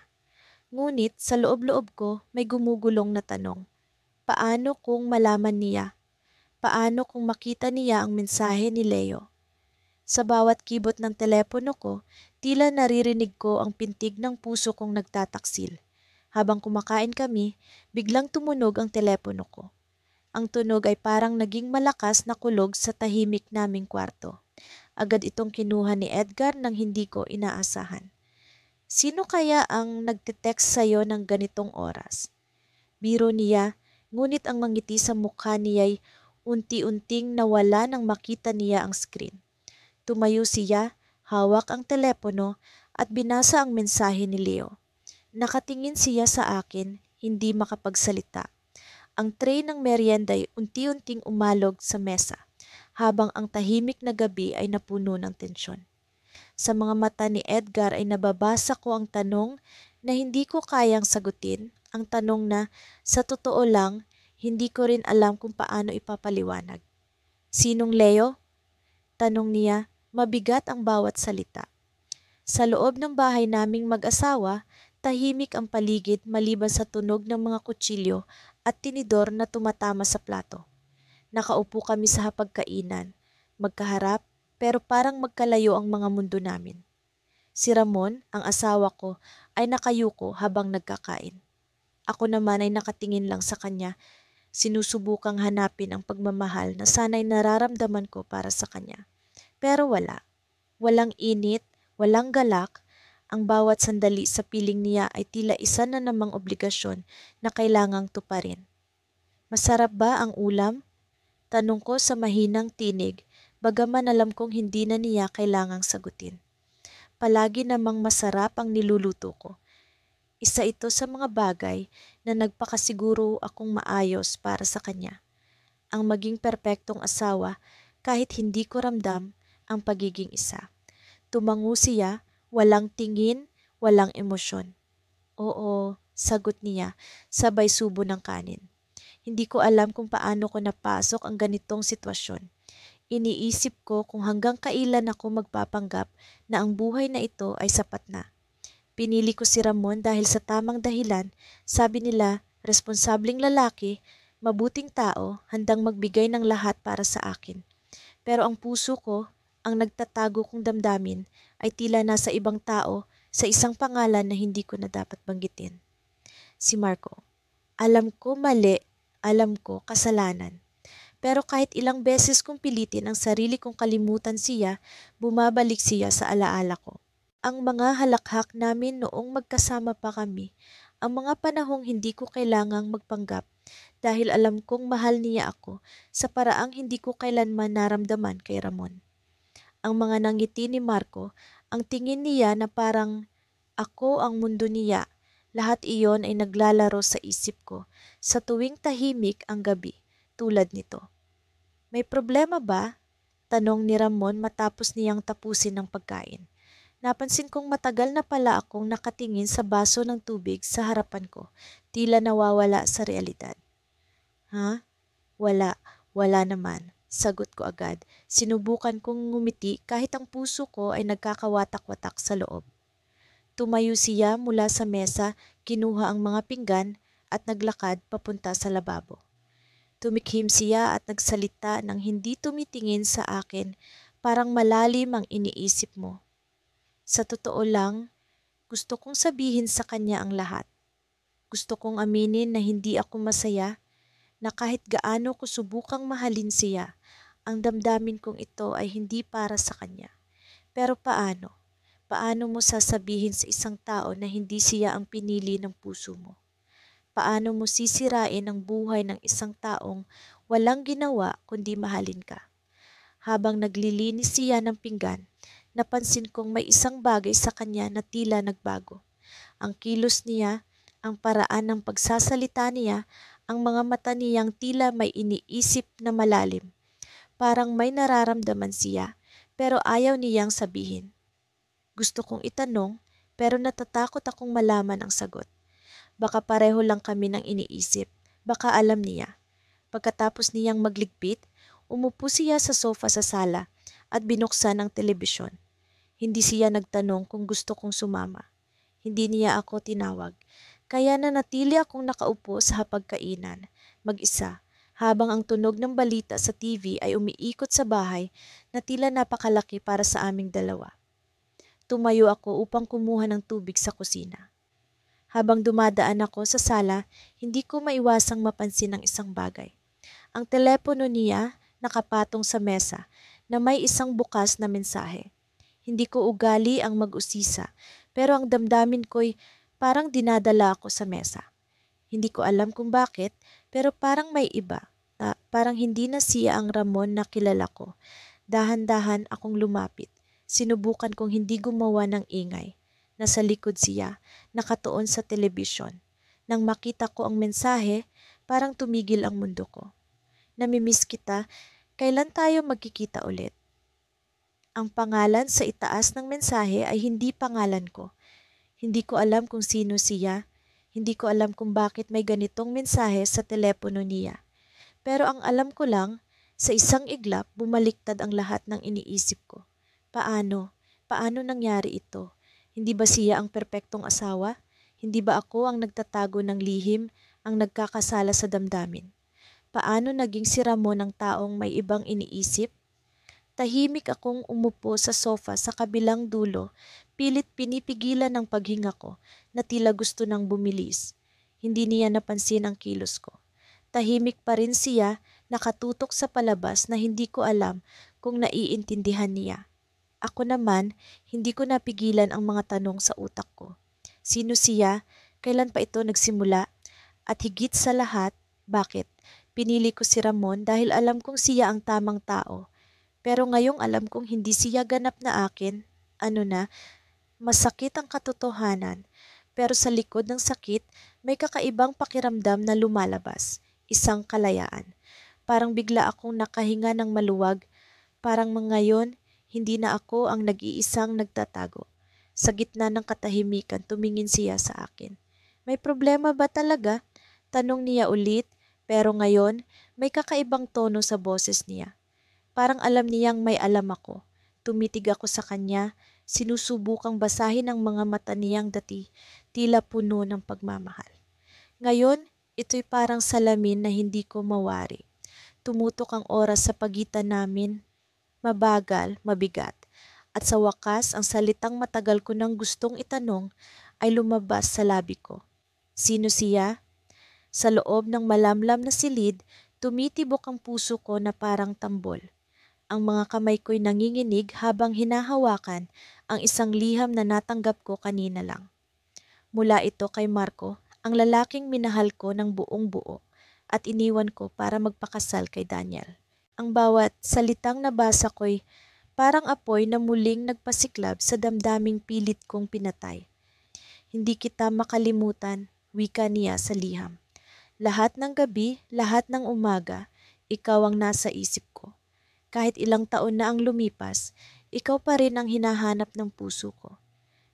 Ngunit sa loob-loob ko may gumugulong na tanong. Paano kung malaman niya? Paano kung makita niya ang mensahe ni Leo? Sa bawat kibot ng telepono ko, tila naririnig ko ang pintig ng puso kong nagtataksil. Habang kumakain kami, biglang tumunog ang telepono ko. Ang tunog ay parang naging malakas na kulog sa tahimik naming kwarto. Agad itong kinuha ni Edgar nang hindi ko inaasahan. "Sino kaya ang nagte-text sa'yo ng ganitong oras?" Biro niya, ngunit ang mangiti sa mukha niya'y unti-unting nawala nang makita niya ang screen. Tumayo siya, hawak ang telepono at binasa ang mensahe ni Leo. Nakatingin siya sa akin, hindi makapagsalita. Ang tray ng merienda ay unti-unting umalog sa mesa, habang ang tahimik na gabi ay napuno ng tensyon. Sa mga mata ni Edgar ay nababasa ko ang tanong na hindi ko kayang sagutin, ang tanong na sa totoo lang, hindi ko rin alam kung paano ipapaliwanag. Sinong Leo? Tanong niya, mabigat ang bawat salita. Sa loob ng bahay naming mag-asawa, tahimik ang paligid maliban sa tunog ng mga kutsilyo at tinidor na tumatama sa plato. Nakaupo kami sa hapagkainan, magkaharap pero parang magkalayo ang mga mundo namin. Si Ramon, ang asawa ko, ay nakayuko habang nagkakain. Ako naman ay nakatingin lang sa kanya, sinusubukang hanapin ang pagmamahal na sana'y nararamdaman ko para sa kanya. Pero wala. Walang init, walang galak. Ang bawat sandali sa piling niya ay tila isa na namang obligasyon na kailangang tuparin. Masarap ba ang ulam? Tanong ko sa mahinang tinig, bagaman alam kong hindi na niya kailangang sagutin. Palagi namang masarap ang niluluto ko. Isa ito sa mga bagay na nagpakasiguro akong maayos para sa kanya. Ang maging perpektong asawa kahit hindi ko ramdam ang pagiging isa. Tumango siya, walang tingin, walang emosyon. Oo, sagot niya, sabay subo ng kanin. Hindi ko alam kung paano ko napasok ang ganitong sitwasyon. Iniisip ko kung hanggang kailan ako magpapanggap na ang buhay na ito ay sapat na. Pinili ko si Ramon dahil sa tamang dahilan, sabi nila, responsableng lalaki, mabuting tao, handang magbigay ng lahat para sa akin. Pero ang puso ko, ang nagtatago kong damdamin, ay tila nasa ibang tao sa isang pangalan na hindi ko na dapat banggitin. Si Marco. Alam ko mali, alam ko kasalanan. Pero kahit ilang beses kong pilitin ang sarili kong kalimutan siya, bumabalik siya sa alaala ko. Ang mga halakhak namin noong magkasama pa kami, ang mga panahong hindi ko kailangang magpanggap dahil alam kong mahal niya ako sa paraang hindi ko kailanman naramdaman kay Ramon. Ang mga nangiti ni Marco, ang tingin niya na parang ako ang mundo niya, lahat iyon ay naglalaro sa isip ko sa tuwing tahimik ang gabi tulad nito. May problema ba? Tanong ni Ramon matapos niyang tapusin ang pagkain. Napansin kong matagal na pala akong nakatingin sa baso ng tubig sa harapan ko, tila nawawala sa realidad. Ha? Wala naman. Sagot ko agad. Sinubukan kong ngumiti kahit ang puso ko ay nagkakawatak-watak sa loob. Tumayo siya mula sa mesa, kinuha ang mga pinggan at naglakad papunta sa lababo. Tumikhim siya at nagsalita ng hindi tumitingin sa akin, parang malalim ang iniisip mo. Sa totoo lang, gusto kong sabihin sa kanya ang lahat. Gusto kong aminin na hindi ako masaya, na kahit gaano ko subukang mahalin siya, ang damdamin kong ito ay hindi para sa kanya. Pero paano? Paano mo sasabihin sa isang tao na hindi siya ang pinili ng puso mo? Paano mo sisirain ang buhay ng isang taong walang ginawa kundi mahalin ka? Habang naglilinis siya ng pinggan, napansin kong may isang bagay sa kanya na tila nagbago. Ang kilos niya, ang paraan ng pagsasalita niya, ang mga mata niyang tila may iniisip na malalim. Parang may nararamdaman siya, pero ayaw niyang sabihin. Gusto kong itanong, pero natatakot akong malaman ang sagot. Baka pareho lang kami ng iniisip, baka alam niya. Pagkatapos niyang magligpit, umupo siya sa sofa sa sala at binuksan ang telebisyon. Hindi siya nagtanong kung gusto kong sumama. Hindi niya ako tinawag. Kaya nanatili akong nakaupo sa hapagkainan, mag-isa, habang ang tunog ng balita sa TV ay umiikot sa bahay na tila napakalaki para sa aming dalawa. Tumayo ako upang kumuha ng tubig sa kusina. Habang dumadaan ako sa sala, hindi ko maiwasang mapansin ang isang bagay. Ang telepono niya nakapatong sa mesa na may isang bukas na mensahe. Hindi ko ugali ang mag-usisa, pero ang damdamin ko'y parang dinadala ako sa mesa. Hindi ko alam kung bakit, pero parang may iba. Parang hindi na siya ang Ramon na kilala ko. Dahan-dahan akong lumapit. Sinubukan kong hindi gumawa ng ingay. Nasa likod siya, nakatuon sa telebisyon. Nang makita ko ang mensahe, parang tumigil ang mundo ko. Namimiss kita, kailan tayo magkikita ulit? Ang pangalan sa itaas ng mensahe ay hindi pangalan ko. Hindi ko alam kung sino siya. Hindi ko alam kung bakit may ganitong mensahe sa telepono niya. Pero ang alam ko lang, sa isang iglap bumaliktad ang lahat ng iniisip ko. Paano? Paano nangyari ito? Hindi ba siya ang perpektong asawa? Hindi ba ako ang nagtatago ng lihim, ang nagkakasala sa damdamin? Paano naging si Ramon ng taong may ibang iniisip? Tahimik akong umupo sa sofa sa kabilang dulo, pilit pinipigilan ng paghinga ko na tila gusto nang bumilis. Hindi niya napansin ang kilos ko. Tahimik pa rin siya, nakatutok sa palabas na hindi ko alam kung naiintindihan niya. Ako naman, hindi ko napigilan ang mga tanong sa utak ko. Sino siya? Kailan pa ito nagsimula? At higit sa lahat, bakit? Pinili ko si Ramon dahil alam kong siya ang tamang tao. Pero ngayong alam kong hindi siya ganap na akin, masakit ang katotohanan. Pero sa likod ng sakit, may kakaibang pakiramdam na lumalabas. Isang kalayaan. Parang bigla akong nakahinga ng maluwag. Parang ngayon, hindi na ako ang nag-iisang nagtatago. Sa gitna ng katahimikan, tumingin siya sa akin. May problema ba talaga? Tanong niya ulit, pero ngayon, may kakaibang tono sa boses niya. Parang alam niyang may alam ako. Tumitig ako sa kanya, sinusubukang basahin ang mga mata niyang dati, tila puno ng pagmamahal. Ngayon, ito'y parang salamin na hindi ko mawari. Tumutok ang oras sa pagitan namin, mabagal, mabigat. At sa wakas, ang salitang matagal ko nang gustong itanong ay lumabas sa labi ko. Sino siya? Sa loob ng malamlam na silid, tumitibok ang puso ko na parang tambol. Ang mga kamay ko'y nanginginig habang hinahawakan ang isang liham na natanggap ko kanina lang. Mula ito kay Marco, ang lalaking minahal ko ng buong buo at iniwan ko para magpakasal kay Daniel. Ang bawat salitang nabasa ko'y parang apoy na muling nagpasiklab sa damdaming pilit kong pinatay. Hindi kita makalimutan, wika niya sa liham. Lahat ng gabi, lahat ng umaga, ikaw ang nasa isip ko. Kahit ilang taon na ang lumipas, ikaw pa rin ang hinahanap ng puso ko.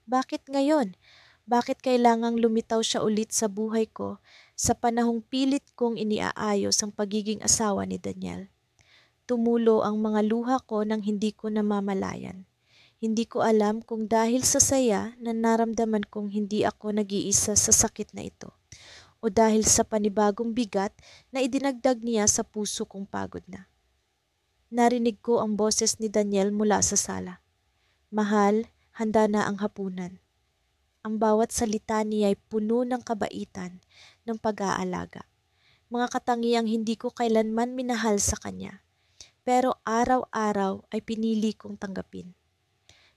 Bakit ngayon? Bakit kailangang lumitaw siya ulit sa buhay ko sa panahong pilit kong iniaayos ang pagiging asawa ni Daniel? Tumulo ang mga luha ko nang hindi ko namamalayan. Hindi ko alam kung dahil sa saya na naramdaman kong hindi ako nag-iisa sa sakit na ito o dahil sa panibagong bigat na idinagdag niya sa puso kong pagod na. Narinig ko ang boses ni Daniel mula sa sala. Mahal, handa na ang hapunan. Ang bawat salita niya ay puno ng kabaitan, ng pag-aalaga. Mga katangiang hindi ko kailanman minahal sa kanya. Pero araw-araw ay pinili kong tanggapin.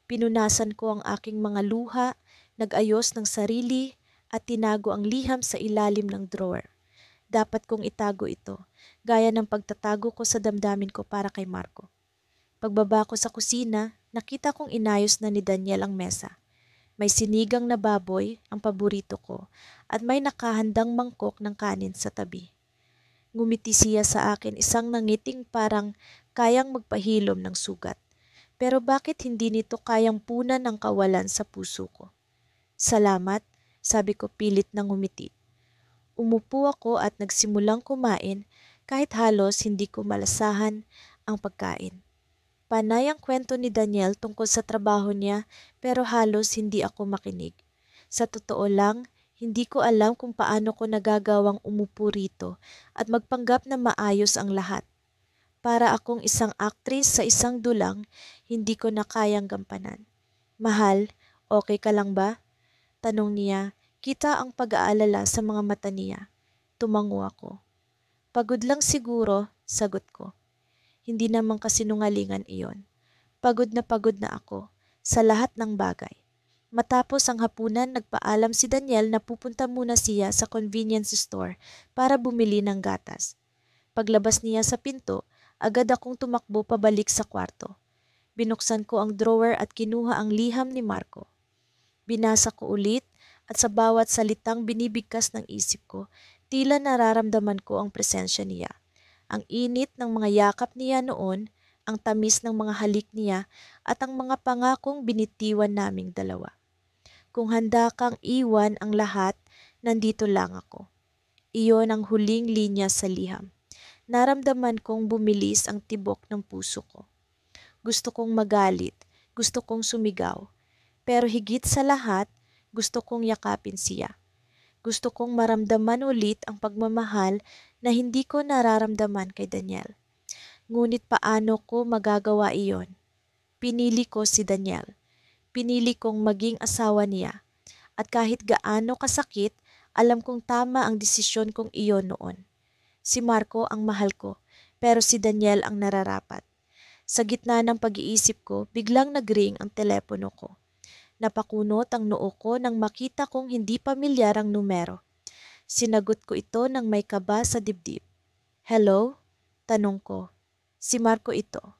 Pinunasan ko ang aking mga luha, nag-ayos ng sarili at tinago ang liham sa ilalim ng drawer. Dapat kong itago ito, gaya ng pagtatago ko sa damdamin ko para kay Marco. Pagbaba ko sa kusina, nakita kong inayos na ni Daniel ang mesa. May sinigang na baboy, ang paborito ko, at may nakahandang mangkok ng kanin sa tabi. Ngumiti siya sa akin, isang nangiting parang kayang magpahilom ng sugat. Pero bakit hindi nito kayang punan ang kawalan sa puso ko? Salamat, sabi ko pilit na ngumiti. Umupo ako at nagsimulang kumain kahit halos hindi ko malasahan ang pagkain. Panay ang kwento ni Daniel tungkol sa trabaho niya pero halos hindi ako makinig. Sa totoo lang, hindi ko alam kung paano ko nagagawang umupo rito at magpanggap na maayos ang lahat. Para akong isang aktris sa isang dulang, hindi ko na kayang gampanan. Mahal, okay ka lang ba? Tanong niya. Kita ang pag-aalala sa mga mata niya. Tumango ako. Pagod lang siguro, sagot ko. Hindi naman kasinungalingan iyon. Pagod na ako sa lahat ng bagay. Matapos ang hapunan, nagpaalam si Daniel na pupunta muna siya sa convenience store para bumili ng gatas. Paglabas niya sa pinto, agad akong tumakbo pabalik sa kwarto. Binuksan ko ang drawer at kinuha ang liham ni Marco. Binasa ko ulit at sa bawat salitang binibigkas ng isip ko, tila nararamdaman ko ang presensya niya. Ang init ng mga yakap niya noon, ang tamis ng mga halik niya at ang mga pangakong binitiwan naming dalawa. Kung handa kang iwan ang lahat, nandito lang ako. Iyon ang huling linya sa liham. Naramdaman kong bumilis ang tibok ng puso ko. Gusto kong magalit, gusto kong sumigaw. Pero higit sa lahat, gusto kong yakapin siya. Gusto kong maramdaman ulit ang pagmamahal na hindi ko nararamdaman kay Daniel. Ngunit paano ko magagawa iyon? Pinili ko si Daniel. Pinili kong maging asawa niya. At kahit gaano kasakit, alam kong tama ang desisyon kong iyon noon. Si Marco ang mahal ko, pero si Daniel ang nararapat. Sa gitna ng pag-iisip ko, biglang nag-ring ang telepono ko. Napakunot ang noo ko nang makita kong hindi pamilyar ang numero. Sinagot ko ito nang may kaba sa dibdib. Hello? Tanong ko. Si Marco ito.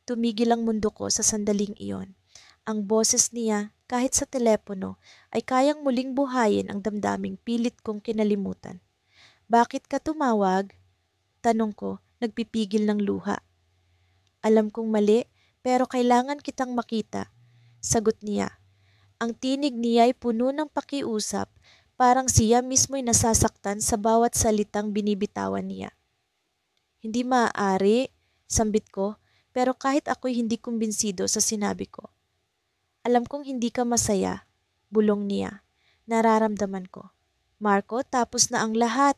Tumigil ang mundo ko sa sandaling iyon. Ang boses niya, kahit sa telepono, ay kayang muling buhayin ang damdaming pilit kong kinalimutan. Bakit ka tumawag? Tanong ko, nagpipigil ng luha. Alam kong mali, pero kailangan kitang makita. Sagot niya. Ang tinig niya ay puno ng pakiusap, parang siya mismo'y nasasaktan sa bawat salitang binibitawan niya. Hindi maaari, sambit ko, pero kahit ako'y hindi kumbinsido sa sinabi ko. Alam kong hindi ka masaya, bulong niya. Nararamdaman ko. Marco, tapos na ang lahat,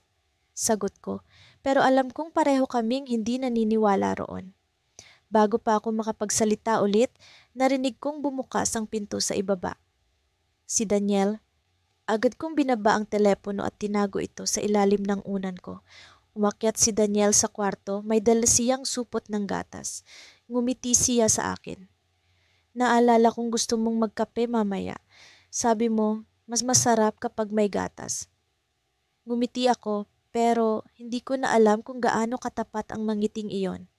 sagot ko, pero alam kong pareho kaming hindi naniniwala roon. Bago pa ako makapagsalita ulit, narinig kong bumukas ang pinto sa ibaba. Si Daniel. Agad kong binaba ang telepono at tinago ito sa ilalim ng unan ko. Umakyat si Daniel sa kwarto, may dala siyang supot ng gatas. Ngumiti siya sa akin. Naalala kong gusto mong magkape mamaya. Sabi mo, mas masarap kapag may gatas. Ngumiti ako, pero hindi ko na alam kung gaano katapat ang mangiting iyon.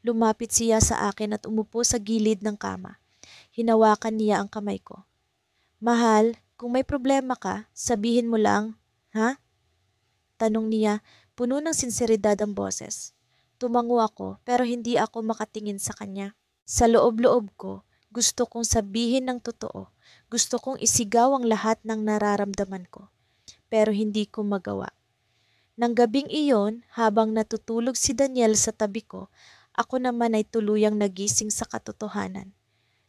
Lumapit siya sa akin at umupo sa gilid ng kama. Hinawakan niya ang kamay ko. Mahal, kung may problema ka, sabihin mo lang, ha? Tanong niya, puno ng sinseridad ang boses. Tumango ako pero hindi ako makatingin sa kanya. Sa loob-loob ko, gusto kong sabihin ng totoo. Gusto kong isigaw ang lahat ng nararamdaman ko. Pero hindi ko magawa. Nang gabing iyon, habang natutulog si Daniel sa tabi ko, ako naman ay tuluyang nagising sa katotohanan.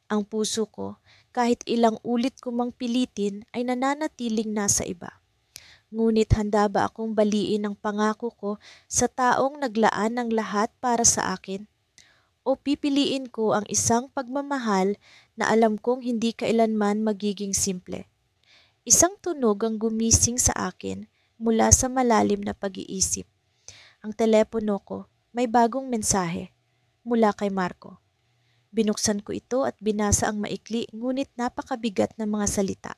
Ang puso ko, kahit ilang ulit ko mang pilitin, ay nananatiling nasa iba. Ngunit handa ba akong baliin ang pangako ko sa taong naglaan ng lahat para sa akin? O pipiliin ko ang isang pagmamahal na alam kong hindi kailanman magiging simple? Isang tunog ang gumising sa akin mula sa malalim na pag-iisip. Ang telepono ko, may bagong mensahe mula kay Marco. Binuksan ko ito at binasa ang maikli ngunit napakabigat na mga salita.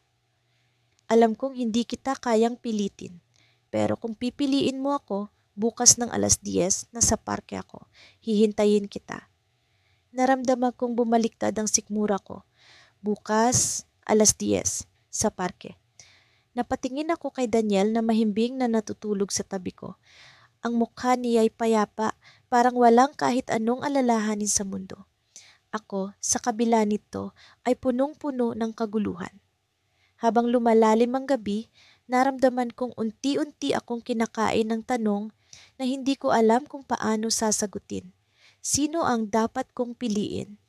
Alam kong hindi kita kayang pilitin, pero kung pipiliin mo ako, bukas ng 10:00 nasa parke ako. Hihintayin kita. Naramdaman kong bumaliktad ang sikmura ko. Bukas, 10:00 sa parke. Napatingin ako kay Daniel na mahimbing na natutulog sa tabi ko. Ang mukha niya ay payapa, parang walang kahit anong alalahanin sa mundo. Ako, sa kabila nito, ay punong-puno ng kaguluhan. Habang lumalalim ang gabi, naramdaman kong unti-unti akong kinakain ng tanong na hindi ko alam kung paano sasagutin. Sino ang dapat kong piliin?